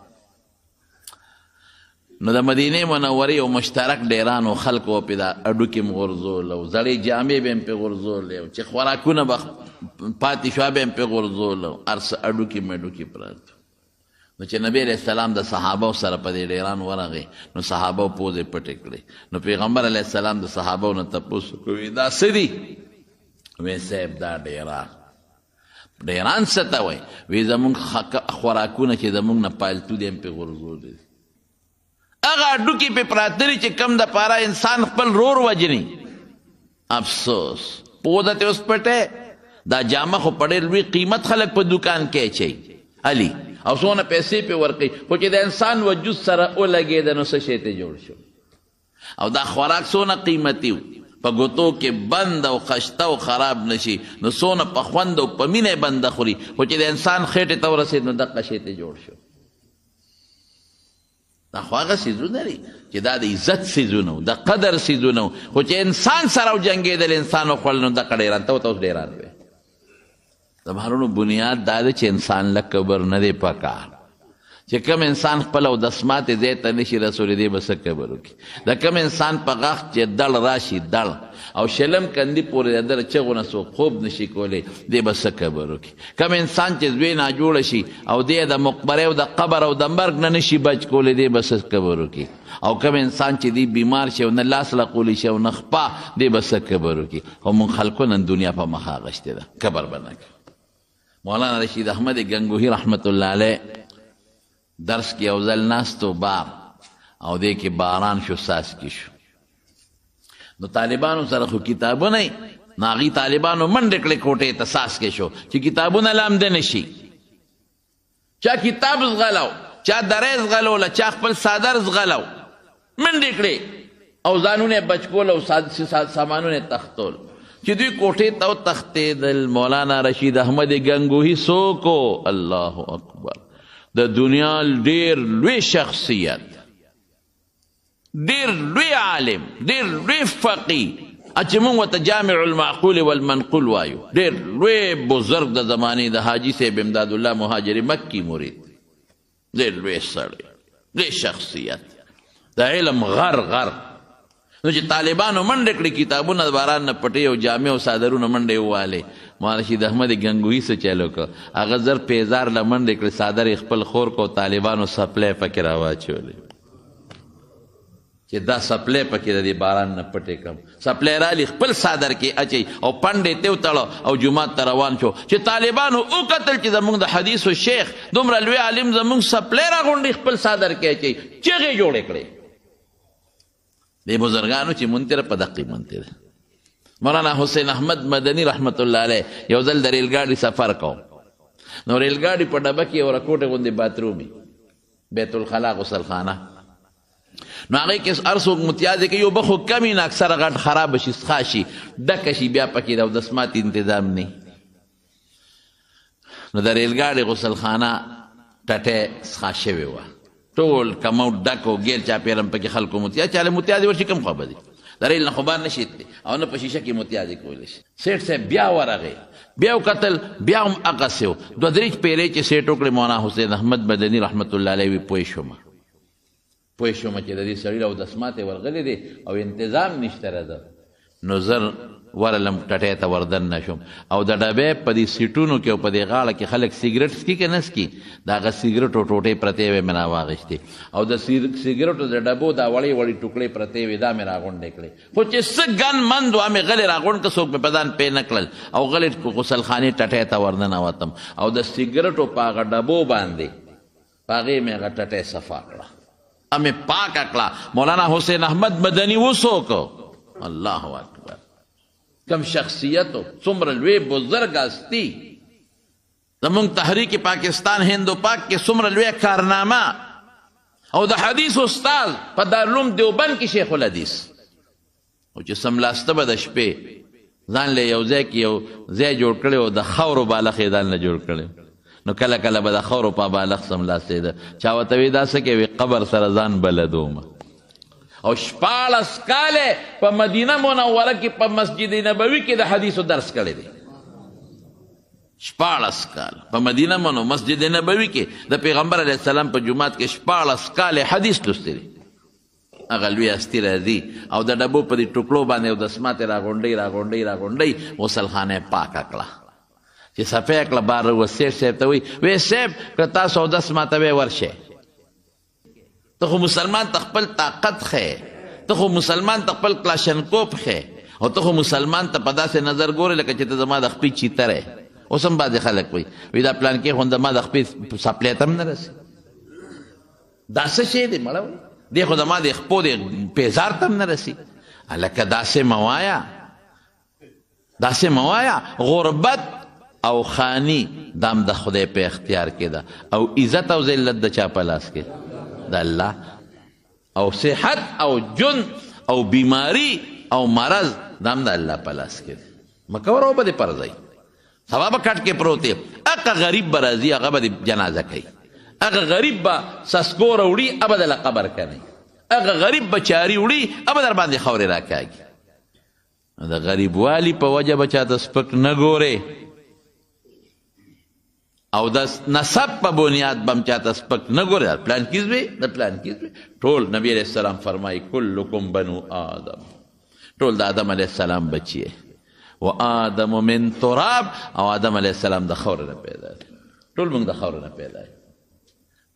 نو د مدینې منورې یو مشترک ډیرانو خلکو پې دا اډوکې م غورځول، او زړې جامې به م پې غورځولې، او چې خوراکونه به پاتې شوه به م پې غورځول، او هر څه اډوکې مډوکې پراته. نو چې نبی علیه السلام د صحابو سره په دې ډیران ورغی، نو صحابو پوزې پټې کړې. نو پیغمبر علیه السلام د صحابو نه تپوس کوي دا څه دي؟ وی صاحب دا ډیران څه ته وایي؟ وی زمونږ خوراکونه چې زمونږ نه پالتو دي م پې غورځولې، هغه اډوکې پې پراته دي چې کم دپاره انسان خپل رور وجني. افسوس پوده ته اوس پټه دا جامه خو په ډېر لوی قیمت خلک په دکان کې اچوي علي او څونه پیسې پې ورکوي خو چې د انسان وجود سره ولګېده نو څه شی ته جوړ شو او دا خوراک څونه قیمتي و په ګوتو کې بند او خشته او خراب نشي نو څونه په خوند او په مینه بنده خوري خو چې د انسان خېټې ته ورسېد نو دغه شی ته جوړ شو دا خو هغه څیزونه دي چې دا د عزت څیزونه و د قدر څیزونه و خو چې انسان سره وجنګېدل انسان وخوړل نو دغه ډېران ته ورته اوس ډېران وی د بهرونو بنیاد دا دی چې انسان له کبر نه دی پکار چې کوم انسان خپل او دسماتې ځای ته نشي رسولی دی به څه کبر وکړي د کوم انسان په غاښ چې دړ راشي دړ او شلم کندي پورې د در چغونه څوک خوب نشي کولی دی به څه کبر وکړي کوم انسان چې زوی ناجوړه شي او دی د مقبرې او د قبر او د مرګ نه نشي بچ کولی دی به څه کبر وکړي او کوم انسان چې دی بیمار شي او نه لاس لقولی شي او نه خپه دی به څه کبر وکړي خو مونږ خلکو نن دنیا په مخ اغشتې ده کبر به نه کوي مولانا رشید احمد گنگوهی رحمت الله علیه درس کې یو ځل ناستو بار او دې کې باران شو څاڅکي شو نو طالبانو سره خو کتابونه نو هغې طالبانو منډې کړې کوټې ته څاڅکي شو چې کتابونه لامده نه شي چا کتاب زغلو چا درې زغلوله چا خپل څادر زغلو منډې کړې او ځانونه بچ کول او سامانونه تختول چې دوی کوټې ته وتښتېدل مولانا رشید احمد گنگوهی څوک الله اکبر د دنیا ډېر لوی شخصیت ډېر لوی عالم ډېر لوی فقی چې موږ ورته جامع المعقول والمنقول وایو ډېر لوی بزرګ د زمانې د حاجي صاحب امداد الله مهاجر مکی مرید ډېر لوی سړی لوی شخصیت د علم غر نو چې طالبانو منډې کړې کتابونه د باران نه پټې او جامې او څادرونه منډې ووالې مولانا رشید احمد گنگوهي څه چلو کړه هغه زر پیزار له منډې کړې څادر یې خپل خور کو طالبانو سپلی پکې راواچولې چې دا سپلی پکې د دې باران نه پټې کړم سپلی رالي خپل څادر کې اچوي او پنډې ته وتړه او جومات ته روان شو چې طالبانو وکتل چې زموږ د حدیثو شیخ دومره لوی عالم زموږ سپلی راغونډي خپل څادر کې اچوي چغې جوړې کړې دی بزرگانو چې منتره په دقی منتره مولانا حسین احمد مدنی رحمت الله علیه یو ځل د ریلګاډي سفر کو نو ریلګاډي په ډبه کې یو رکوټه غوندې باترومي بیت الخلا غسلخانه نو هغې کې هر څوک متیازې کوي یو بخو کمي نه اکثره غټ خراب شي څښا شي ډکه شي بیا پکې د اودسمات انتظام نه نو د ریلګاډي غسلخانه ټټې څښا شوې وه ټول کمو ډکو ګیر چاپېره هم پکې خلکو متیاز چاله متیازې ورشي کم خوا به دي د ریل نه خو بار نه شي تللی او نه په شیشه کې متیازې کولی شي سیټ صاحب بیا ورغی بیا وکتل بیا هم هغسې و دوه درې شپېرې چې سیټ وکړې مولانا حسین احمد مدني رحمت الله علیه وي پوه شومه چې د دې سړي اودسمات یې ورغلې دي او انتظام نشته رده نو زر ورلم ټټۍ ته وردن نه شوم او د ډبې په دې سیټونو کې او په دې غاړه کې خلک سیګرټ څکي که نه څکي د هغه سیګرټو ټوټې پرتې وې مې راواغېستې او د سیګرټو د ډبو دا وړې وړې ټوکړې پرتې وې دا مې راغونډې کړې خو چې څه ګن مند وه مې غلې راغونډ که څوک مې په ځان پې نه کړل او غلې غسلخانې ټټۍ ته ورننوتم او د سیګرټو په هغه ډبو باندې په هغې مې هغه ټټۍ صفا کړه مې پاکه کړه مولانا حسین احمد مدني وڅوک الله اکبر کم شخصیتو څومره لوی بزرګ هستی زمونږ تحریک پاکستان هند و پاک کې څومره لوی کارنامه او د حدیث استاد په دارالعلوم دیوبند کې شیخ الحدیث او چې سملاسته به د شپې ځان له یو ځای کې یو ځای جوړ کړی او د خاورو بالښ یې ځان له جوړ کړی نو کله کله به د خاورو په بالښ سملاستېده چا ورته وي دا څه کوي قبر سره ځان بلدومه او 14 کاله په مدینه منوره کې په مسجد نبوي کې د حدیثو درس کړی دی 14 کال په مدینه مسجد نبوي کې د پیغمبر علیه السلام په جومات کې 14 کاله حدیث لوستی دی هغه لوی هستي راځي او د ډبو په دې ټوکړو باندې اودسمات یې راغونډۍ غسلخانه یې پاکه کړه چې صفه یې کړه بار وسیټ صاحب ته وایي وی صاحب که تاسو اودس ماته وی ورشئ ته خو مسلمان ته خپل طاقت ښیې ته خو مسلمان ته خپل کلاشنکوپ ښیې او ته خو مسلمان ته په داسې نظر ګورې لکه چې ته زما د خپې چیتر یې اوس هم بعضې خلک وایي دا پلان کې خو زما د خپې سپلی ته هم نه رسي دا څه شی دی مړه دی خو زما د خپو د پیزار ته هم نه رسي هلکه داسې مه وایه داسې مه وایه غربت او خانی دام د خدای په اختیار کې ده او عزت او ذلت د چا په لاس کې د الله او صحت او جن او بیماری او مرض دام د الله په لاس کې ده مه کوه رو به دې پرځئ سبا به کټ کې پروت دی هغه غریب به راځي هغه به دې جنازه کوي هغه غریب به سسکور وړي هغه به دله قبر کوي هغه غریب به چاري وړي هغه به در باندې خاورې راکاږي د غریبوالي په وجه به چاته سپک نه ګورې او د نسب په بنیاد به هم چاته سپک نه ګورې پلان کې زوی د پلان کې زوی ټول نبی علیه السلام فرمایي کلکم بنو آدم ټول د آدم علیه السلام بچی و آدم من تراب او آدم علیه السلام د خاورې نه پیدا دی ټول موږ د خاورې نه پیدا دی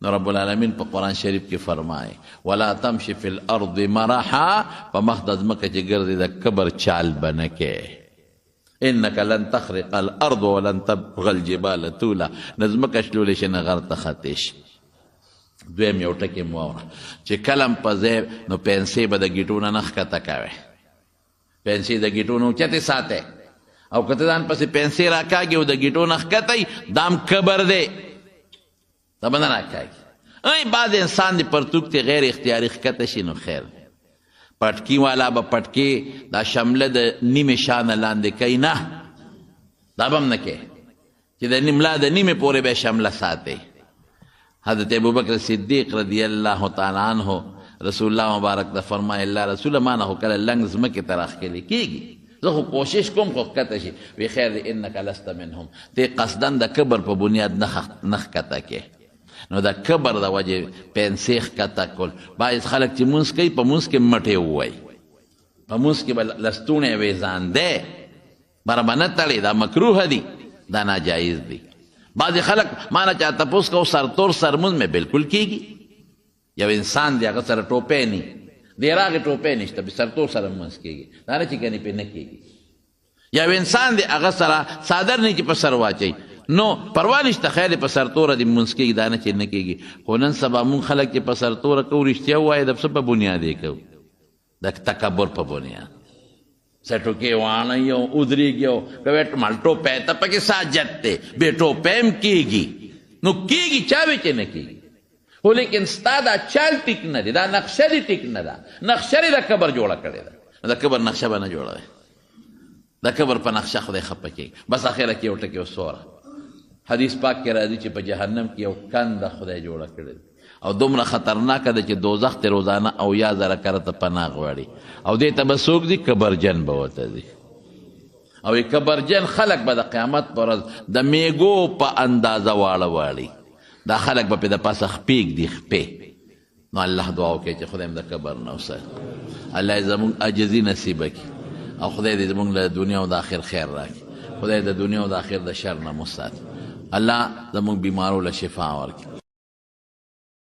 نو رب العالمین په قرآن شریف کې فرمایي ولا تمشي فی الارض مرحا په مخ د ځمکه چې ګرځې د کبر چال به نه کې انک لن تخرق الارض ولن تبغ الجبال طولا نه ځمکه شلولی شي نه غر ته خطې شي دویم یو ټکې مو واوره چې کلم په ځای نو پنسې به د ګیټو نه ښکته کوې پنسې د ګیټو نه اوچتې ساتې او که ته ځان پسې پنسې راکاږې او د ګیټو نه ښکتی دام کبر دی دا به نه راکاږي ای بعض انسان د پرتوک ته غیر اختیاري ښکته شي نو خیر پټکي والا به پټکي دا شمله د نیمې شانه لاندې کوي نه دا به هم نه کوي چې د ملا د نیمې پورې به شمله ساتي حضرت ابوبکر صدیق رضی الله تعالی عنه رسول الله مبارک ته فرمایي الله رسوله ما نه خو کله لنګ ځمکې ته راښکلې کېږي زه خو کوشش کوم خو ښکته شي وی خیر دی انک لست منهم ته قصدن د کبر په بنیاد نه ښکته کې نو د کبر د وجې پنسې ښکته کول بعض خلک چې مونځ کوي په مونځ کې مټې ووایي په مونځ کې به لستوڼی وی ځان دی بره به نه تړي دا مکروه دي دا ناجایز دي بعضې خلک ما نه چا تپوس کو سرتور سرمونځ مې بلکل کېږي یو انسان دی هغه سره ټوپی نی دیر هغې ټوپی نشته به سرتور سره مونځ کېږي دا نه چې کنې پې نه کېږي یو انسان دی هغه سره څادر نه چې په سر واچوي نو پروا نشته خیر په سرتوره دې مونځ کېږي دا نه چې نه کېږي خو نن سبا مونږ خلک چې په سرتوره کوو رښتیا ووایه د څه په بنیاد یې کوو د تکبر په بنیاد سټوکې واڼئ او ودرېږي او کوې مال ټوپی ته پکې ساجت دی بې ټوپی هم کېږي نو کېږي چا وی چې نه کېږي خو لیکن ستا دا چال ټیک نه دی دا نقشه دې ټیک نه ده نقشه دې د کبر جوړه کړې ده د کبر نقشه به نه جوړوي د کبر په نقشه خدای خفه کېږي بس اخره کې یو ټکې وسوره حدیث پاک کې راځي چې په جهنم کې یو کنده خدای جوړه کړې او دومره خطرناکه ده چې دوزخ ته روزانه او یا زره کرته پناه غواړي او دې ته به څوک دي کبرجن به ورته دي او کبرجن خلک به د قیامت په ورځ د میږو په اندازه واړه واړي دا خلک به پې د پاسه خپې ږدي خپې نو الله دعا وکړي چې خدای هم د کبر نه وساتي الله یې زموږ عاجزي نصیبه کړي او خدای دې زموږ له دنیا او د آخر خیر راکړي خدای د دنیا او د آخر د شر نه مو ساتي الله زموږ بیمارو له شفا ورکړي